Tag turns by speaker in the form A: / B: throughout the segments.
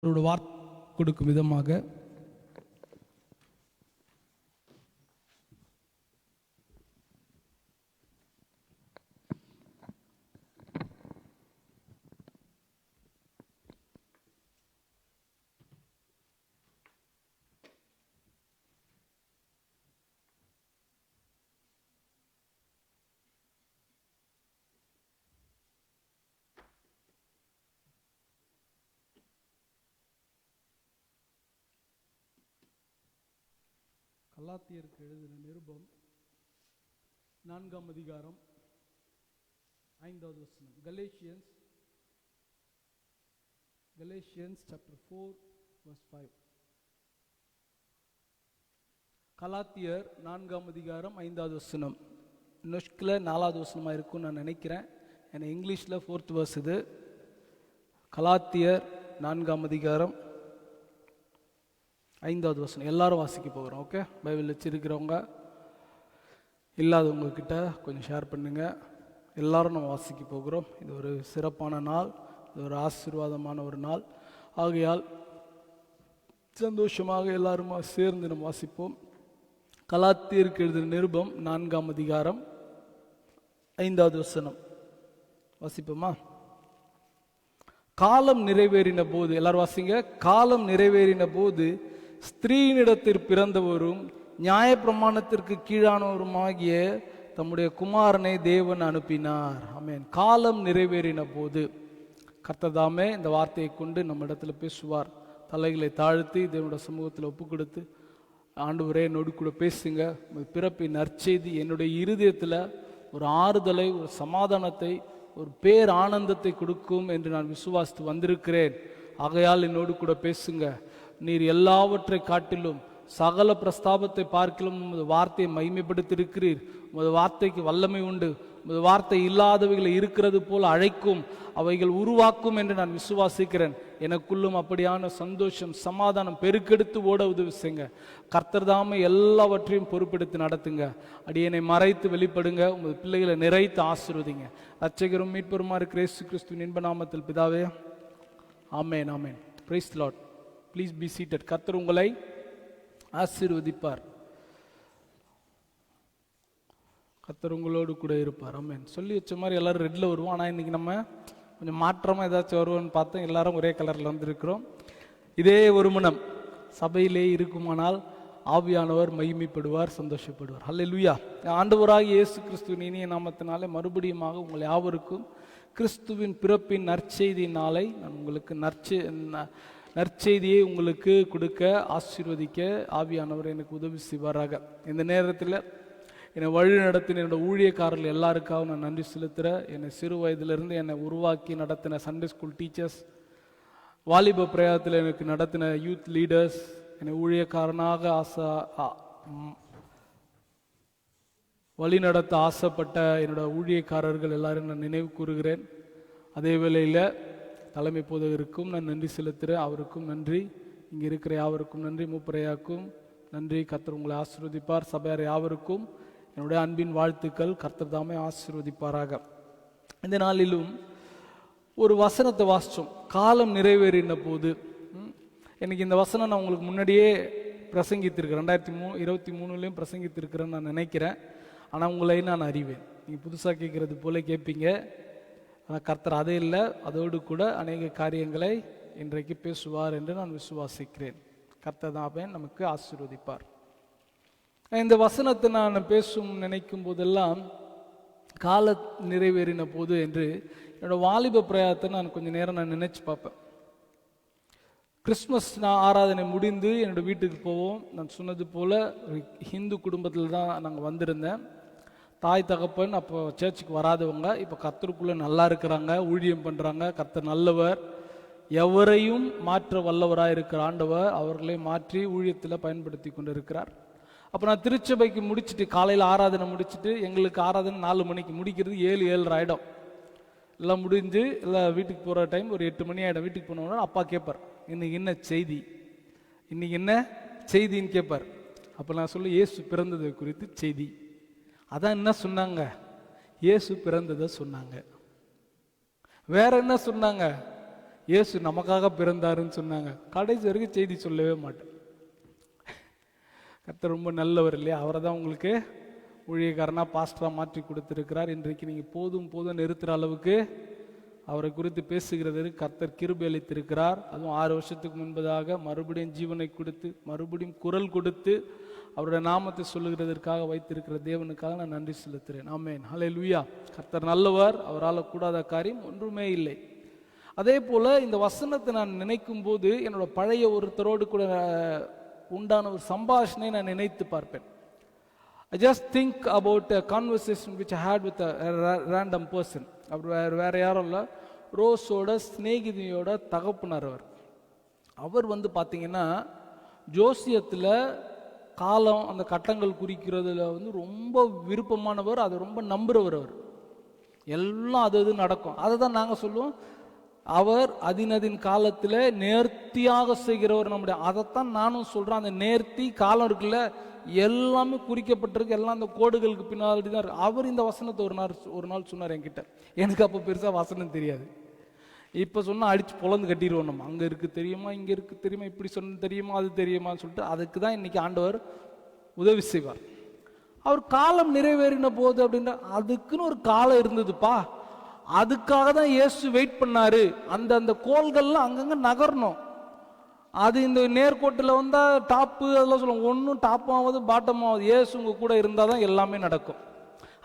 A: அவரோட வார்த்தை கொடுக்கும் விதமாக கலாத்தியருக்கு எழுதின நிருபம் 4 அதிகாரம் 5 வசனம். Galatians chapter 4 verse 5. கலாத்தியர் 4 அதிகாரம் 5 வசனம். நொஷ்கில் 4 வசனமாக இருக்கும்னு நான் நினைக்கிறேன். ஏன்னா இங்கிலீஷில் 4th verse இது. கலாத்தியர் 4 அதிகாரம் 5 வசனம். எல்லாரும் வாசிக்க போகிறோம். ஓகே, பைபிள் வச்சிருக்கிறவங்க இல்லாதவங்க கிட்ட கொஞ்சம் ஷேர் பண்ணுங்க. எல்லாரும் நம்ம வாசிக்க போகிறோம். இது ஒரு சிறப்பான நாள், இது ஒரு ஆசீர்வாதமான ஒரு நாள். ஆகையால் சந்தோஷமாக எல்லாருமா சேர்ந்து நம்ம வாசிப்போம். கலாத்தியருக்கு எழுதின நிருபம் 4 அதிகாரம் 5 வசனம் வாசிப்போமா? காலம் நிறைவேறின போது, எல்லாரும் வாசிங்க. காலம் நிறைவேறின போது ஸ்திரீனிடத்தில் பிறந்தவரும் நியாயப்பிரமாணத்திற்கு கீழானவருமாகிய தம்முடைய குமாரனை தேவன் அனுப்பினார். ஆமென். காலம் நிறைவேறின போது கர்த்ததாமே இந்த வார்த்தையை கொண்டு நம்ம இடத்துல பேசுவார். தலைகளை தாழ்த்தி தேவனுடைய சமூகத்தில் ஒப்பு கொடுத்து, ஆண்டவரே என்னோடு கூட பேசுங்க. பிறப்பின் நற்செய்தி என்னுடைய இருதயத்தில் ஒரு ஆறுதலை, ஒரு சமாதானத்தை, ஒரு பேர் ஆனந்தத்தை கொடுக்கும் என்று நான் விசுவாசித்து வந்திருக்கிறேன். ஆகையால் என்னோடு கூட பேசுங்க. நீர் எல்லாவற்றை காட்டிலும் சகல பிரஸ்தாபத்தை பார்க்கிலும் உமது வார்த்தையை மகிமைப்படுத்தியிருக்கிறீர். உமது வார்த்தைக்கு வல்லமை உண்டு. உமது வார்த்தை இல்லாதவைகளை இருக்கிறது போல் அழைக்கும், அவைகள் உருவாக்கும் என்று நான் விசுவாசிக்கிறேன். எனக்குள்ளும் அப்படியான சந்தோஷம், சமாதானம் பெருக்கெடுத்து ஓட உதவி செய்யுங்க. கர்த்தர் தாமே எல்லாவற்றையும் பொறுப்பெடுத்து நடத்துங்க. அடியனை மறைத்து வெளிப்படுங்க. உமது பிள்ளைகளை நிறைத்து ஆசீர்வதிங்க. ரட்சகரும் மீட்பருமா இருக்கிற இயேசு கிறிஸ்துவின் இன்ப நாமத்தில் பிதாவே, ஆமென். ஆமென். Praise the Lord. Please be seated. கர்த்தர் உங்களை ஆசீர்வதிப்பார். கர்த்தர் உங்களோடு கூட இருப்பார். ஆமென். சொல்லி வச்ச மாதிரி எல்லாரும் ரெட்டில் வருவோம். ஆனால் இன்னைக்கு நம்ம கொஞ்சம் மாற்றமாக ஏதாச்சும் வருவோம்னு பார்த்தோம். எல்லாரும் ஒரே கலரில் வந்திருக்கிறோம். இதே ஒரு மனம் சபையிலே இருக்குமானால் ஆவியானவர் மகிமைப்படுவார், சந்தோஷப்படுவார். ஹல்லேலூயா. ஆண்டவராகிய இயேசு கிறிஸ்துவின் இனிய நாமத்தினாலே மறுபடியுமாக உங்கள் யாவருக்கும் கிறிஸ்துவின் பிறப்பின் நற்செய்தியினாலே நான் உங்களுக்கு நற்செய்தியை உங்களுக்கு கொடுக்க, ஆசீர்வதிக்க ஆவியானவர் எனக்கு உதவி செய்வாராக. இந்த நேரத்தில் என்னை வழி நடத்தின என்னோட ஊழியக்காரர்கள் எல்லாருக்காகவும் நான் நன்றி செலுத்துகிறேன். என்னை சிறு வயதிலிருந்து என்னை உருவாக்கி நடத்தின சண்டே ஸ்கூல் டீச்சர்ஸ், வாலிப பிரயாத்தில் எனக்கு நடத்தின யூத் லீடர்ஸ், என்னை ஊழியக்காரனாக வழி நடத்த ஆசைப்பட்ட என்னோட ஊழியக்காரர்கள் எல்லாரும் நான் நினைவு கூறுகிறேன். அதே வேளையில் தலைமை போதகருக்கும் நான் நன்றி செலுத்துகிறேன். அவருக்கும் நன்றி. இங்கே இருக்கிற யாவருக்கும் நன்றி. மூப்பரையாக்கும் நன்றி. கர்த்தர் உங்களை ஆசீர்வதிப்பார். சபையார் யாவருக்கும் என்னுடைய அன்பின் வாழ்த்துக்கள். கர்த்தர் தாமே ஆசீர்வதிப்பாராக. இந்த நாளிலும் ஒரு வசனத்தை வாசித்தோம். காலம் நிறைவேறின போது. எனக்கு இந்த வசனம் நான் உங்களுக்கு முன்னாடியே பிரசங்கித்திருக்கிறேன். 2023 பிரசங்கித்திருக்கிறேன்னு நான் நினைக்கிறேன். ஆனால் உங்களை நான் அறிவேன். நீங்கள் புதுசாக கேட்குறது போல கேட்பீங்க. ஆனால் கர்த்தர் அதே இல்லை, அதோடு கூட அநேக காரியங்களை இன்றைக்கு பேசுவார் என்று நான் விசுவாசிக்கிறேன். கர்த்தர் தான் நமக்கு ஆசீர்வதிப்பார். இந்த வசனத்தை நான் பேசும் நினைக்கும் போதெல்லாம் கால நிறைவேறின போது என்று என்னோடய வாலிப பிரயாத்தை நான் கொஞ்சம் நேரம் நான் நினைச்சு பார்ப்பேன். கிறிஸ்மஸ் ஆராதனை முடிந்து என்னோட வீட்டுக்கு போவோம். நான் சொன்னது போல் ஹிந்து குடும்பத்தில் தான் நாங்கள் வந்திருந்தேன். தாய் தகப்பன் அப்போ சர்ச்சுக்கு வராதவங்க இப்போ கர்த்தருக்குள்ளே நல்லா இருக்கிறாங்க, ஊழியம் பண்ணுறாங்க. கர்த்தர் நல்லவர், எவரையும் மாற்ற வல்லவராக இருக்கிற ஆண்டவர் அவர்களை மாற்றி ஊழியத்தில் பயன்படுத்தி கொண்டு இருக்கிறார். அப்போ நான் திருச்சபைக்கு முடிச்சுட்டு காலையில் ஆராதனை முடிச்சுட்டு, எங்களுக்கு ஆராதனை 4 மணிக்கு முடிக்கிறது 7-7:30 ஆகிடும். எல்லாம் முடிஞ்சு எல்லாம் வீட்டுக்கு போகிற டைம் ஒரு 8 மணி ஆகிடும். வீட்டுக்கு போனோன்னா அப்பா கேட்பார், இன்னைக்கு என்ன செய்தி, இன்னைக்கு என்ன செய்தின்னு கேட்பார். அப்போ நான் சொல்ல, இயேசு பிறந்தது குறித்து செய்தி. அதான் என்ன சொன்னாங்க? இயேசு பிறந்ததை சொன்னாங்க. வேற என்ன சொன்னாங்க? இயேசு நமக்காக பிறந்தாருன்னு சொன்னாங்க. கடைசி வரைக்கும் செய்தி சொல்லவே மாட்டேன். கர்த்தர் ரொம்ப நல்லவர் இல்லையா? அவரை தான் உங்களுக்கு ஊழியக்காரனா பாஸ்டரா மாற்றி கொடுத்திருக்கிறார். இன்றைக்கு நீங்க போதும் போதும் நிறுத்துற அளவுக்கு அவரை குறித்து பேசுகிறதற்கு கர்த்தர் கிருபை அளித்திருக்கிறார். அதுவும் 6 வருஷத்துக்கு முன்பதாக மறுபடியும் ஜீவனை கொடுத்து மறுபடியும் குரல் கொடுத்து அவருடைய நாமத்தை சொல்லுகிறதற்காக வைத்திருக்கிற தேவனுக்காக நான் நன்றி செலுத்துகிறேன். ஆமென், ஹல்லேலூயா. கர்த்தர் நல்லவர், அவரால் கூடாத காரியம் ஒன்றுமே இல்லை. அதே போல இந்த வசனத்தை நான் நினைக்கும் போது என்னோட பழைய ஒருத்தரோடு கூட உண்டான ஒரு சம்பாஷணை நான் நினைத்து பார்ப்பேன். I just think about a conversation which I had with a random person. அவர் வேற யாரும் இல்லை, ரோஸோட ஸ்நேகிதியோட தகப்பனார். அவர் வந்து பார்த்தீங்கன்னா ஜோசியத்தில் காலம் அந்த கட்டங்கள் குறிக்கிறதுல வந்து ரொம்ப விருப்பமானவர், அதை ரொம்ப நம்புறவர். அவர் எல்லாம் அது நடக்கும், அதை தான் நாங்கள் சொல்லுவோம். அவர் அதினதின் காலத்தில் நேர்த்தியாக செய்கிறவர் நம்முடைய. அதைத்தான் நானும் சொல்கிறேன். அந்த நேர்த்தி காலம் இருக்குல்ல, எல்லாமே குறிக்கப்பட்டிருக்கு, எல்லாம் அந்த கோடுகளுக்கு பின்னாடி தான் இருக்கு. அவர் இந்த வசனத்தை ஒரு நாள் சொன்னார் என்கிட்ட. எனக்கு அப்போ பெருசாக வசனம் தெரியாது. இப்போ சொன்னால் அடித்து பொழந்து கட்டிடுவோம். நம்ம அங்கே இருக்குது தெரியுமா, இங்கே இருக்குது தெரியுமா, இப்படி சொன்ன தெரியுமா, அது தெரியுமான்னு சொல்லிட்டு அதுக்கு தான் இன்னைக்கு ஆண்டவர் உதவி செய்வார். அவர் காலம் நிறைவேறின போது அப்படின்ற அதுக்குன்னு ஒரு காலம் இருந்ததுப்பா. அதுக்காக தான் இயேசு வெயிட் பண்ணாரு. அந்த கோள்கள்லாம் அங்கங்க நகரணும். அது இந்த நேர்கோட்டில் வந்தால் டாப்பு அதெல்லாம் சொல்லுவோம். ஒன்றும் டாப் ஆகுது பாட்டம் ஆகுது. இயேசு உங்க கூட இருந்தால் தான் எல்லாமே நடக்கும்.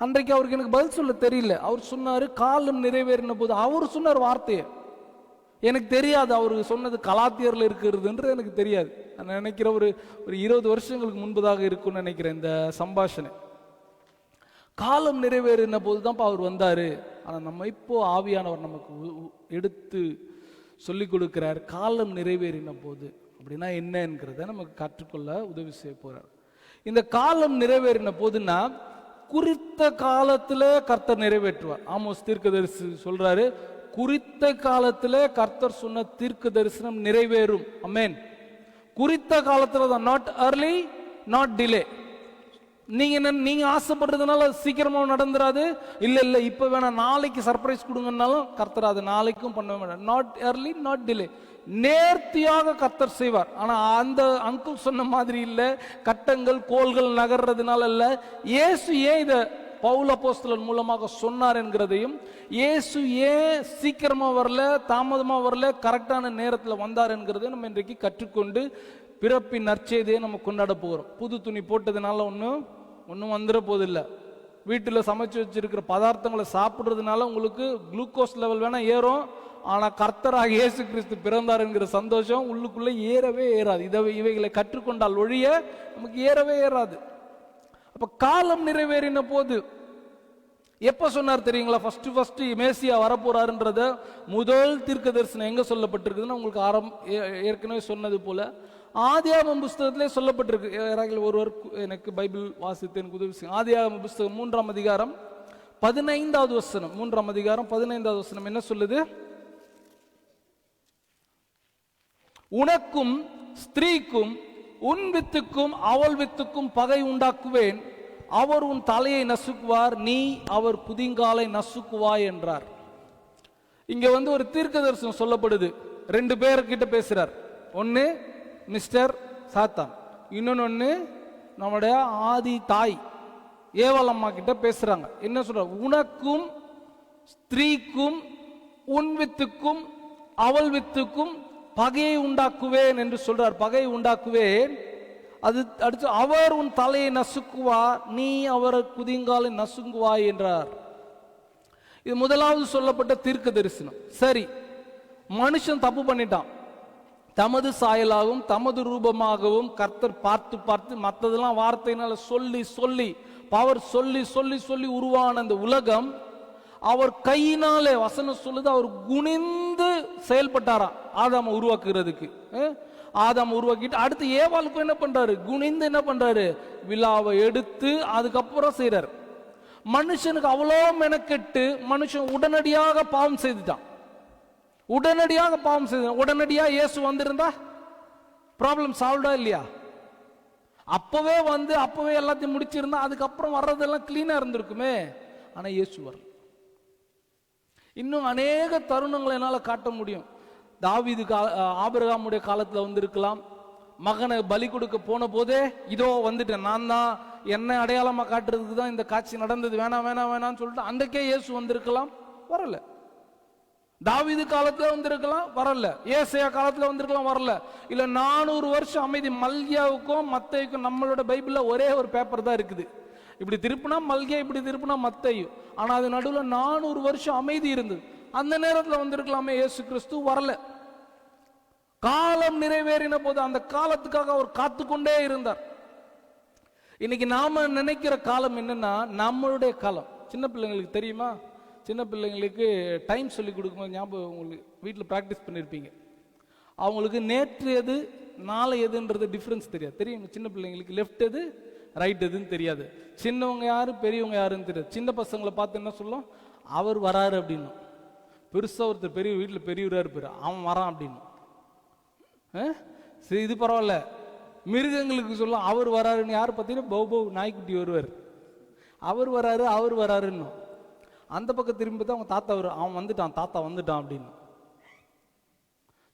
A: அன்றைக்கு அவருக்கு எனக்கு பதில் சொல்ல தெரியல. அவர் சொன்னார் காலம் நிறைவேறின போது. அவர் சொன்னார் வார்த்தையை எனக்கு தெரியாது. அவருக்கு சொன்னது கலாத்தியரில் இருக்கிறதுன்றது எனக்கு தெரியாது. நான் நினைக்கிற ஒரு 20 வருஷங்களுக்கு முன்பதாக இருக்கும்னு நினைக்கிறேன் இந்த சம்பாஷணை. காலம் நிறைவேறின போது தான் அவர் வந்தார். ஆனால் நம்ம இப்போ ஆவியானவர் நமக்கு எடுத்து சொல்லிக் கொடுக்கிறார். காலம் நிறைவேறின போது அப்படின்னா என்னங்கிறத நமக்கு கற்றுக்கொள்ள உதவி செய்ய போறார். இந்த காலம் நிறைவேறின போதுன்னா குறித்த காலத்துல கர்த்தர் நிறைவேற்றுவார். ஆமோஸ் தீர்க்கதரிசி சொல்றாரு, குறித்த காலத்துல கர்த்தர் சொன்ன தீர்க்க தரிசனம் நிறைவேறும். ஆமென். குறித்த காலத்துல தான், நாட் early, நாட் டிலே. நீங்க ஆசைப்படுறதுனால சீக்கிரமா நடந்துராது. இல்ல இப்ப வேணாம், நாளைக்கு சர்ப்ரைஸ் கொடுங்கன்னாலும் கர்த்தர் அது நாளைக்கும் பண்ண வேண்டாம். Not early, not delay. நேர்த்தியாக கர்த்தர் செய்வார். ஆனா அந்த அங்கிள் சொன்ன மாதிரி இல்ல, கட்டங்கள் கோள்கள் நகர்றதுனால இல்ல. இயேசு ஏன் இத பவுல் அப்போஸ்தலன் மூலமாக சொன்னார் என்கிறதையும், இயேசு ஏன் சீக்கிரமா வரல, தாமதமா வரல, கரெக்டான நேரத்தில் வந்தார் என்கிறதையும் நம்ம இன்றைக்கு கற்றுக்கொண்டு பிறப்பின் நற்செய்தியை நம்ம கொண்டாட போகிறோம். புது துணி போட்டதுனால ஒன்றும் வந்துட போதில்லை. வீட்டில் சமைச்சு வச்சிருக்கிற பதார்த்தங்களை சாப்பிட்றதுனால உங்களுக்கு குளுக்கோஸ் லெவல் வேணா ஏறும். ஆனால் கர்த்தராக இயேசு கிறிஸ்து பிறந்தார் என்கிற சந்தோஷம் உள்ளுக்குள்ளே ஏறவே ஏறாது. இவைகளை கற்றுக்கொண்டால் ஒழிய நமக்கு ஏறவே ஏறாது. அப்ப காலம் நிறைவேறின போது எப்ப சொன்னார் தெரியுங்களா? ஃபர்ஸ்ட் மேசியா வரப்போறாருன்றத முதல் தீர்க்க தரிசனம் எங்க சொல்லப்பட்டிருக்குதுன்னு உங்களுக்கு ஏற்கனவே சொன்னது போல ஆதியாகமம் புஸ்தகத்திலே சொல்லப்பட்டிருக்கு. யாராவது ஒருவர் எனக்கு பைபிள் வாசித்து எனக்கு உதவி செய்யும். ஆதியாகமம் புஸ்தகம் 3ஆம் அதிகாரம் 15வது வசனம். 3ஆம் அதிகாரம் 15வது வசனம் என்ன சொல்லுது? உனக்கும் ஸ்திரீக்கும் உன் வித்துக்கும் அவள் வித்துக்கும் பகை உண்டாக்குவேன். அவர் உன் தலையை நசுக்குவார், நீ அவர் குதிங்காலை நசுக்குவாய் என்றார். இங்க வந்து ஒரு தீர்க்க தரிசனம் சொல்லப்படுது. 2 பேர்கிட்ட பேசுறார். ஒன்னு மிஸ்டர் சாத்தான், இன்னொன்னு நம்முடைய ஆதி தாய் ஏவாள் அம்மா கிட்ட பேசுறாங்க. என்ன சொல்ற? உனக்கும் ஸ்திரீக்கும் உன் வித்துக்கும் அவள் வித்துக்கும் பகையை உண்டாக்குவேன் என்று சொல்றார். பகையை உண்டாக்குவேன். அது அடுத்து அவர் உன் தலையை நசுக்குவார், நீ அவர் குதிங்காலை நசுங்குவாய் என்றார். இது முதலாவது சொல்லப்பட்ட தீர்க்க தரிசனம். சரி, மனுஷன் தப்பு பண்ணிட்டான். தமது சாயலாகவும் தமது ரூபமாகவும் கர்த்தர் பார்த்து பார்த்து மற்றதெல்லாம் வார்த்தையினால சொல்லி பவர் சொல்லி உருவான அந்த உலகம் அவர் கையினாலே, வசனம் சொல்லுது, அவர் குனிந்து செயல்பட்டாராம் ஆதாம உருவாக்குறதுக்கு. ஆதாம உருவாக்கிட்டு அடுத்து ஏவாளுக்கும் என்ன பண்றாரு? குனிந்து என்ன பண்றாரு? விழாவை எடுத்து அதுக்கப்புறம் செய்யறாரு. மனுஷனுக்கு அவ்வளோ மெனக்கெட்டு மனுஷன் உடனடியாக பாவம் செய்துட்டான். உடனடியா இயேசு வந்திருந்தா ப்ராப்ளம் சால்வ்டா இல்லையா? அப்பவே எல்லாத்தையும் முடிச்சிருந்தா அதுக்கப்புறம் வர்றதெல்லாம் கிளீனா இருந்திருக்குமே. ஆனா இயேசு வரல. இன்னும் அநேக தருணங்களை என்னால காட்ட முடியும். தாவீது ஆபிரகாமுடைய காலத்துல வந்திருக்கலாம். மகனை பலி கொடுக்க போன போதே இதோ வந்துட்டேன், நான் தான், என்ன அடையாளமா காட்டுறதுக்கு தான் இந்த காட்சி நடந்தது, வேணாம் வேணாம் வேணாம்னு சொல்லிட்டு அன்றைக்கே இயேசு வந்திருக்கலாம், வரல. தாவீது காலத்துல வந்திருக்கலாம், வரல. ஏசாயா காலத்துல வந்திருக்கலாம், வரல. இல்ல 400 வருஷம் அமைதி. மல்கியாவுக்கும் மத்தேயுக்கும் நம்மளோட பைபிள்ல ஒரே ஒரு பேப்பர் தான் இருக்குது. இப்படி திருப்பினா மல்கியா, இப்படி திருப்பினா மத்தேயு. ஆனா அது நடுவில் 400 வருஷம் அமைதி இருந்தது. அந்த நேரத்தில் வந்திருக்கலாமே, இயேசு கிறிஸ்து வரல. காலம் நிறைவேறின போது அந்த காலத்துக்காக அவர் காத்து கொண்டே இருந்தார். இன்னைக்கு நாம நினைக்கிற காலம் என்னன்னா நம்மளுடைய காலம். சின்ன பிள்ளைங்களுக்கு தெரியுமா, சின்ன பிள்ளைங்களுக்கு டைம் சொல்லி கொடுக்கும்போது ஞாபகம், உங்களுக்கு வீட்டில் ப்ராக்டிஸ் பண்ணியிருப்பீங்க. அவங்களுக்கு நேற்று எது நாளை எதுன்றது டிஃப்ரென்ஸ் தெரியாது. தெரியும் சின்ன பிள்ளைங்களுக்கு லெஃப்ட் எது ரைட் எதுன்னு தெரியாது. சின்னவங்க யாரு பெரியவங்க யாருன்னு தெரியாது. சின்ன பசங்களை பார்த்து என்ன சொல்லும், அவர் வராரு அப்படின்னு. பெருசா ஒருத்தர் பெரிய வீட்டில் பெரியவராக இருப்பாரு, அவன் வரான் அப்படின்னு. சரி, இது பரவாயில்ல. மிருகங்களுக்கு சொல்லும் அவர் வராருன்னு. யார் பார்த்தீங்கன்னா பௌ நாய்க்குட்டி வருவார், அவர் வராரு அவர் வராருன்னு. அந்த பக்கம் திரும்பி தான் அவங்க தாத்தா வரும், அவன் வந்துட்டான் தாத்தா வந்துட்டான் அப்படின்னு.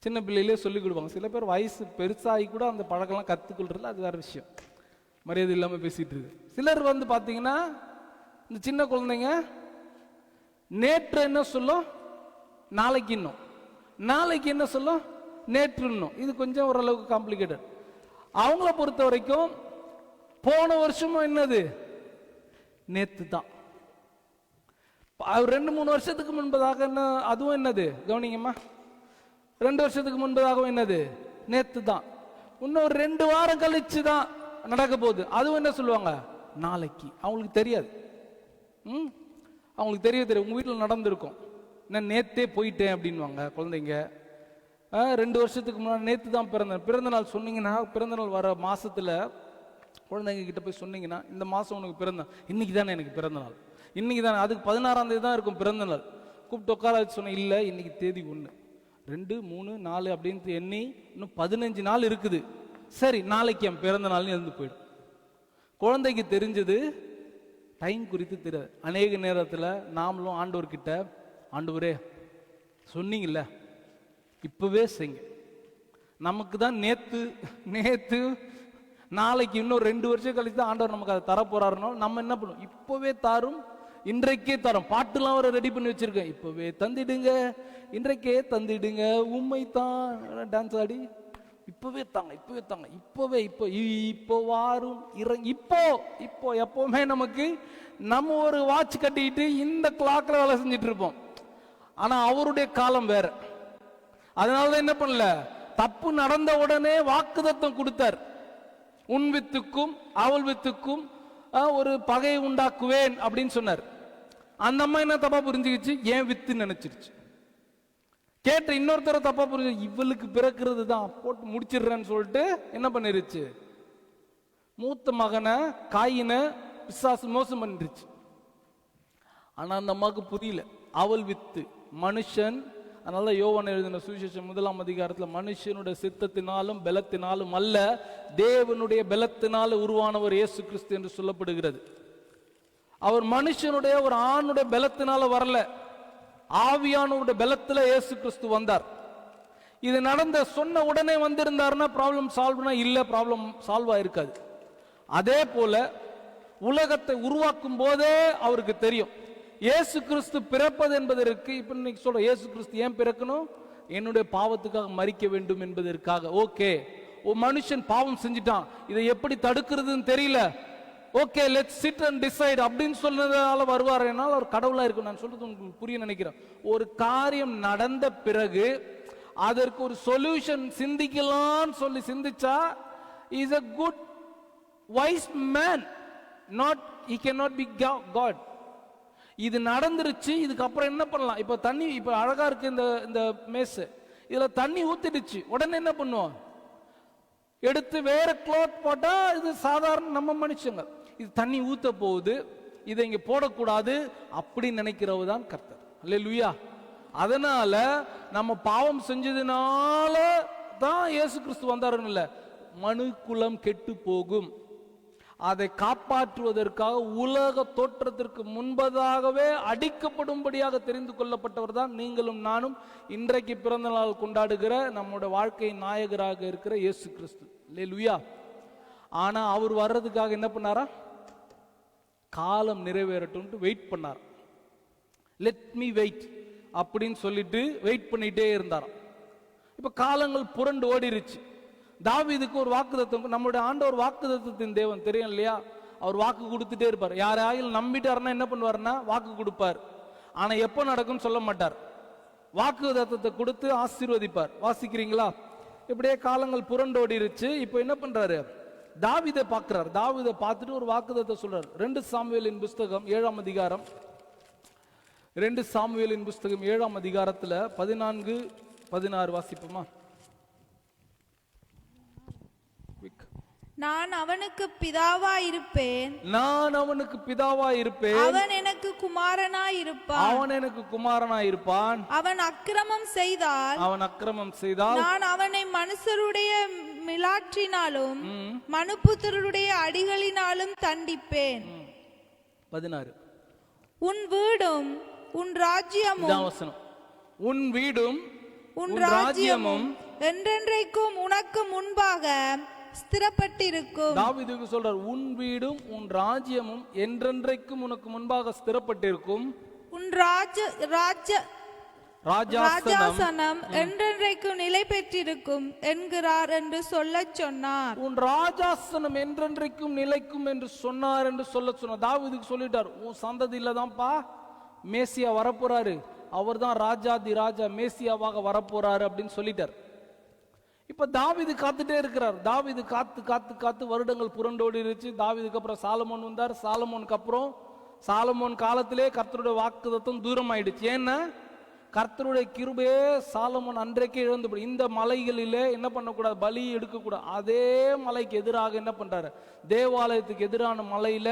A: சின்ன பிள்ளையிலே சொல்லிக் கொடுப்பாங்க. சில பேர் வயசு பெருசாகி கூட அந்த பழக்கம்லாம் கற்றுக்கொள்றதுல அது வேற விஷயம், மரியாதை இல்லாமல் பேசிட்டு இருக்கு. சிலர் வந்து பார்த்தீங்கன்னா இந்த சின்ன குழந்தைங்க நேற்று என்ன சொல்லும் நாளைக்கு இன்னும், நாளைக்கு என்ன சொல்லும் நேற்று இன்னும். இது கொஞ்சம் ஓரளவுக்கு காம்ப்ளிகேட்டட். அவங்கள பொறுத்த வரைக்கும் போன வருஷமும் என்னது நேத்து தான். 2-3 வருஷத்துக்கு முன்பதாக என்ன அதுவும் என்னது கவனிங்கம்மா, 2 வருஷத்துக்கு முன்பதாகவும் என்னது நேத்து தான். இன்னும் 2 வாரம் கழிச்சு தான் நடக்க போகுது, அதுவும் என்ன சொல்லுவாங்க நாளைக்கு. அவங்களுக்கு தெரியாது. அவங்களுக்கு தெரியும். உங்க வீட்டில் நடந்திருக்கும், நான் நேத்தே போயிட்டேன் அப்படின்வாங்க குழந்தைங்க. 2 வருஷத்துக்கு முன்னாடி நேற்று தான் பிறந்த நாள் சொன்னீங்கன்னா, பிறந்த நாள் வர மாசத்துல குழந்தைங்க கிட்ட போய் சொன்னீங்கன்னா, இந்த மாசம் உனக்கு பிறந்த இன்னைக்கு தானே எனக்கு பிறந்த நாள், இன்னைக்கு தானே, அதுக்கு 16ஆம் தேதி தான் இருக்கும் பிறந்த நாள். கூப்பிட்டு உட்கார வச்சு சொன்னேன், இல்லை இன்னைக்கு தேதி 1, 2, 3, 4 அப்படின்ட்டு எண்ணி இன்னும் 15 நாள் இருக்குது. சரி நாளைக்கு என் பிறந்த நாள்னு இருந்து போயிடும். குழந்தைக்கு தெரிஞ்சது டைம் குறித்து தெரியாது. அநேக நேரத்தில் நாமளும் ஆண்டவர்கிட்ட, ஆண்டவரே சொன்னீங்கல்ல இப்பவே செய்யுங்க, நமக்கு தான் நேத்து நாளைக்கு இன்னும் 2 வருஷம் கழிச்சு தான் ஆண்டவர் நமக்கு அதை தரப்போறாருனோ, நம்ம என்ன பண்ணுவோம், இப்பவே தாரும், இன்றைக்கே தரோம். பாட்டுலாம் அவரை ரெடி பண்ணி வச்சிருக்கேன், இப்பவே தந்திடுங்க, இன்றைக்கே தந்திடுங்க, உண்மை தான் டான்ஸ் ஆடி இப்பவே தாங்க, இப்பவே தாங்க, இப்பவே இப்போ வாரும் இறங்கி இப்போ எப்பவுமே நமக்கு நம்ம ஒரு வாட்ச் கட்டிக்கிட்டு இந்த கிளாக்ல வேலை செஞ்சுட்டு இருப்போம். ஆனா அவருடைய காலம் வேற. அதனாலதான் என்ன பண்ணல, தப்பு நடந்த உடனே வாக்குதத்தம் கொடுத்தார். உன் வித்துக்கும் அவள் வித்துக்கும் ஒரு பகை உண்டாக்குவேன் அப்படின்னு சொன்னார். அந்த அம்மா என்ன தப்பா புரிஞ்சுக்கிச்சு, ஏன் வித்து நினைச்சிருச்சு. கேட்ட இன்னொருத்தர தப்பா புரிஞ்சு, இவளுக்கு பிறக்கிறது தான் போட்டு முடிச்சிடுறேன்னு சொல்லிட்டு என்ன பண்ணிருச்சு, மூத்த மகனை காயினை பிசாசு மோசம் பண்ணிருச்சு. ஆனா அந்த அம்மாவுக்கு புரியல, அவள் வித்து மனுஷன். அதனால யோவான் எழுதின சுவிசேஷம் 1ஆம் அதிகாரத்தில், மனுஷனுடைய சித்தத்தினாலும் பலத்தினாலும் அல்ல, தேவனுடைய பலத்தினால உருவானவர் இயேசு கிறிஸ்து என்று சொல்லப்படுகிறது. அவர் மனுஷனுடைய ஒரு ஆணுடைய பலத்தினால வரல, ஆவியானவருடைய பலத்துல இயேசு கிறிஸ்து வந்தார். இது நடந்த சொன்ன உடனே வந்திருந்தாருன்னா ப்ராப்ளம் சால்வ்னா இல்ல, ப்ராப்ளம் சால்வ் ஆயிருக்காது. அதே போல உலகத்தை உருவாக்கும் போதே அவருக்கு தெரியும் இயேசு கிறிஸ்து பிறப்பது என்பதற்கு. இப்ப இன்னைக்கு சொல்ற இயேசு கிறிஸ்து ஏன் பிறக்கணும், என்னுடைய பாவத்துக்காக மரிக்க வேண்டும் என்பதற்காக. ஓகே, ஒரு மனுஷன் பாவம் செஞ்சிட்டான், இதை எப்படி தடுக்கிறதுன்னு தெரியல, okay let's sit and decide அப்படின்னு சொன்னதால வருவார். என்னால் அவர் கடவுளா இருக்கும். நான் சொல்றது உங்களுக்கு புரிய நினைக்கிறேன். ஒரு காரியம் நடந்த பிறகு அதற்கு ஒரு சொல்யூஷன் சிந்திக்கலாம்னு சொல்லி சிந்திச்சா, is a good wise man, not he cannot be God. இது நடந்துருச்சு, இதுக்கு அப்புறம் என்ன பண்ணலாம். இப்ப தண்ணி, இப்ப அழகா இருக்கு இந்த மேஸ், இதுல தண்ணி ஊத்திடுச்சு, உடனே என்ன பண்ணுவோம், எடுத்து வேற க்ளாத் போட்டா இது சாதாரண நம்ம மனுஷங்க. இது தண்ணி ஊத்த போகுது, இதை இங்க போடக்கூடாது அப்படின்னு நினைக்கிறவ தான் கர்த்தர். அல்லேலூயா. அதனால நம்ம பாவம் செஞ்சதுனால தான் இயேசு கிறிஸ்து வந்தாருன்னு இல்ல, மனு குலம் கெட்டு போகும். அதை காப்பாற்றுவதற்காக உலக தோற்றத்திற்கு முன்பதாகவே அடிக்கப்படும்படியாக தெரிந்து கொள்ளப்பட்டவர் தான் நீங்களும் நானும் இன்றைக்கு பிறந்த நாள் கொண்டாடுகிற நம்முடைய வாழ்க்கையின் நாயகராக இருக்கிற இயேசு கிறிஸ்து. அல்லேலூயா. ஆனா அவர் வர்றதுக்காக என்ன பண்ணாரா? காலம் நிறைவேறட்டும் வெயிட் பண்ணார். லெட் மீ வெயிட் அப்படின்னு சொல்லிட்டு வெயிட் பண்ணிட்டே இருந்தாராம். இப்ப காலங்கள் புரண்டு ஓடிருச்சு. தாவீதுக்கு ஒரு வாக்குத்தத்தம், நம்மளுடைய ஆண்டவர் வாக்குத்தத்தத்தின் தேவன் தெரியும் இல்லையா? அவர் வாக்கு கொடுத்துட்டே இருப்பார். யாராயும் நம்பிட்டாருன்னா என்ன பண்ணுவாருன்னா வாக்கு கொடுப்பார். ஆனா எப்ப நடக்கும்னு சொல்ல மாட்டார். வாக்குத்தத்தத்தை கொடுத்து ஆசீர்வதிப்பார். வாசிக்கிறீங்களா? இப்படியே காலங்கள் புரண்டு ஓடிருச்சு. இப்ப என்ன பண்றாரு? தாவீதை பார்க்கிறார். தாவீதை பார்த்துட்டு ஒரு வாக்குத்தத்தை சொல்றார். 2 சாமுவேலின் புஸ்தகம் 7ஆம் அதிகாரம், 2 சாமுவேலின் புஸ்தகம் 7ஆம் அதிகாரத்துல 14, 16 வாசிப்போமா?
B: நான் அவனுக்கு பிதாவாய் இருப்பேன்,
A: நான் அவனுக்கு பிதாவாய் இருப்பேன்,
B: அவன் எனக்கு குமாரனாய் இருப்பான்,
A: அவன் எனக்கு குமாரனாய் இருப்பான்.
B: அவன் அக்கிரமம் செய்தால்,
A: அவன் அக்கிரமம் செய்தால்
B: நான் அவனை மனுஷருடைய மிலாற்றினாலும் மனுபுத்திரருடைய அடிகளினாலும் தண்டிப்பேன்.
A: 16
B: உன் வீடும் உன் ராஜ்யமும்,
A: உன் வீடும்
B: உன் ராஜ்யமும் என்றென்றைக்கும் உனக்கு முன்பாக ஸ்திரப்பட்டிருக்கும்.
A: தாவீதுக்கு சொல்றார், உன் வீடும் உன் ராஜ்யமும் என்றென்றைக்கும் உனக்கு முன்பாக ஸ்திரப்பட்டிருக்கும்.
B: உன் ராஜாசனம் என்றென்றைக்கும் நிலை பெற்றிருக்கும் என்கிறார் என்று சொல்ல சொன்னார்.
A: உன் ராஜாசனம் என்றென்றைக்கும் நிலைக்கும் என்று சொன்னார் என்று சொல்ல சொன்னார். தாவீதுக்கு சொல்லிட்டார், உன் சந்ததியில தான்ப்பா மேசியா வரப்போறாரு, அவர் தான் ராஜாதி ராஜா மேசியாவாக வரப்போறாரு அப்படின்னு சொல்லிட்டார். இப்ப தாவீது காத்துட்டே இருக்கிறார். தாவீது காத்து காத்து காத்து வருடங்கள் புரண்டோடி இருந்துச்சு. தாவீதுக்கு அப்புறம் சாலமோன் வந்தார். சாலமோனுக்கு அப்புறம் சாலமோன் காலத்திலே கர்த்தருடைய வாக்குத்தத்தம் தூரம் ஆயிடுச்சு. ஏன்னா கர்த்தருடைய கிருபையே சாலமோன் அன்றைக்கே இழந்து, இந்த மலைகளிலே என்ன பண்ணக்கூடாது? பலி எடுக்கக்கூடாது. அதே மலைக்கு எதிராக என்ன பண்றாரு? தேவாலயத்துக்கு எதிரான மலையில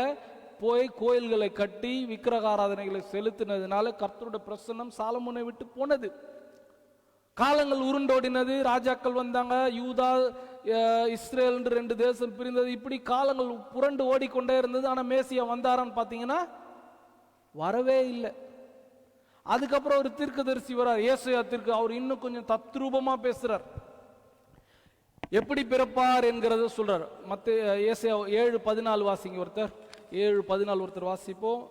A: போய் கோயில்களை கட்டி விக்கிரகாராதனைகளை செலுத்தினதுனால கர்த்தருடைய பிரசன்னம் சாலமோனை விட்டு போனது. காலங்கள் உருண்டோடினது. ராஜாக்கள் வந்தாங்க. யூதா, இஸ்ரேல் என்று 2 தேசம் பிரிந்தது. இப்படி காலங்கள் புரண்டு ஓடிக்கொண்டே இருந்தது. ஆனா மேசியா வந்தாரான்னு பாத்தீங்கன்னா வரவே இல்லை. அதுக்கப்புறம் ஒரு தீர்க்கதரிசி வரார், ஏசாயா தீர்க்க. அவர் இன்னும் கொஞ்சம் தத்ரூபமா பேசுறார். எப்படி பிறப்பார் என்கிறத சொல்றார். ஏசாயா 7:14 வாசிங்க ஒருத்தர். 7:14 ஒருத்தர் வாசிப்போம்.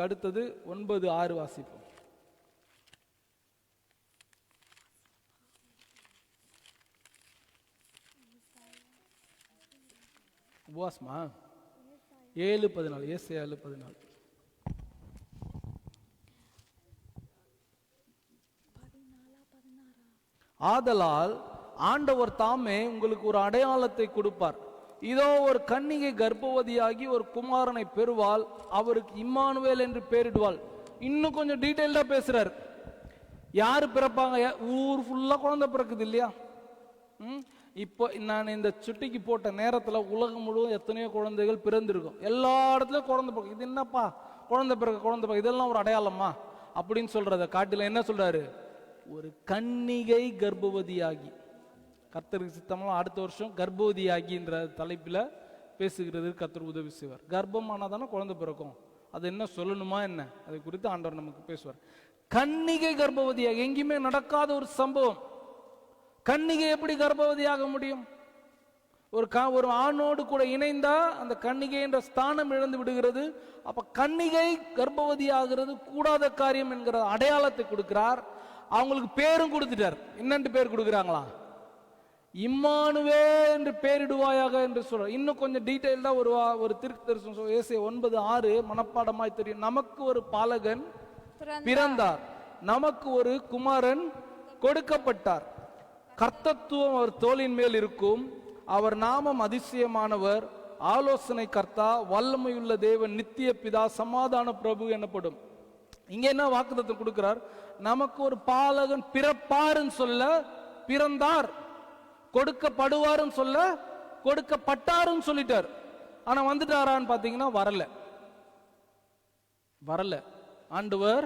A: அடுத்தது 9:6 வாசிப்போம். உபவாசமா? 7:14. ஏசாயா 7:14. ஆதலால் ஆண்டவர் தாமே உங்களுக்கு ஒரு அடையாளத்தை கொடுப்பார். இதோ ஒரு கன்னிகை கர்ப்பவதியாகி ஒரு குமாரனை பெறுவாள், அவருக்கு இம்மானுவேல் என்று பெயரிடுவாள். இன்னும் கொஞ்சம் டீடைல்டா பேசுறார். யாரு பிறப்பாங்க? ஊர் ஃபுல்லா குழந்தை பிறக்குது இல்லையா? இப்போ நான் இந்த சுட்டிக்கு போட்ட நேரத்துல உலகம் முழுவதும் எத்தனையோ குழந்தைகள் பிறந்திருக்கும். எல்லா இடத்துலயும் குழந்தை பிறகு. இது என்னப்பா குழந்தை பிறகு இதெல்லாம் ஒரு அடையாளமா அப்படின்னு சொல்றத காட்டில என்ன சொல்றாரு? ஒரு கன்னிகை கர்ப்பவதியாகி, கர்த்தருக்கு சித்தமெல்லாம் அடுத்த வருஷம் கர்ப்பவதியாகின்ற தலைப்பில் பேசுகிறது கர்த்தர் உதவி செய்வார். கர்ப்பமானாதானே குழந்தை பிறக்கும். அது என்ன சொல்லணுமா என்ன, அதை குறித்து ஆண்டவர் நமக்கு பேசுவார். கன்னிகை கர்ப்பவதியாக, எங்கேயுமே நடக்காத ஒரு சம்பவம். கன்னிகை எப்படி கர்ப்பவதியாக முடியும்? ஒரு ஆணோடு கூட இணைந்தா அந்த கன்னிகை என்ற ஸ்தானம் இழந்து விடுகிறது. அப்ப கன்னிகை கர்ப்பவதியாகிறது கூடாத காரியம் என்கிற அடையாளத்தை கொடுக்கிறார். அவங்களுக்கு பேரும் கொடுத்துட்டார். என்னென்று பேர் கொடுக்குறாங்களா? இம்மானுவே என்று பேரிடுவாயாக என்று சொல்ற. இன்னும் கொஞ்சம் டீடைல்டா ஒரு தீர்க்கதரிசனம் ஏசாயா 9:6 மனப்பாடமாய் தெரியும். நமக்கு ஒரு பாலகன் பிறந்தார், நமக்கு ஒரு குமாரன் கொடுக்கப்பட்டார், கர்த்தத்துவம் அவர் தோளின் மேல் இருக்கும், அவர் நாமம் அதிசயமானவர், ஆலோசனை கர்த்தா, வல்லமையுள்ள தேவன், நித்திய பிதா, சமாதான பிரபு எனப்படும். இங்க என்ன வாக்குத்தத்தம் கொடுக்கிறார்? நமக்கு ஒரு பாலகன் பிறப்பாருன்னு சொல்ல பிறந்தார், கொடுக்கப்படுவாருன்னு சொல்ல கொடுக்கப்பட்டாருன்னு சொல்லிட்டார். ஆனா வந்துட்டாரான்னு பாத்தீங்கன்னா வரல. ஆண்டவர்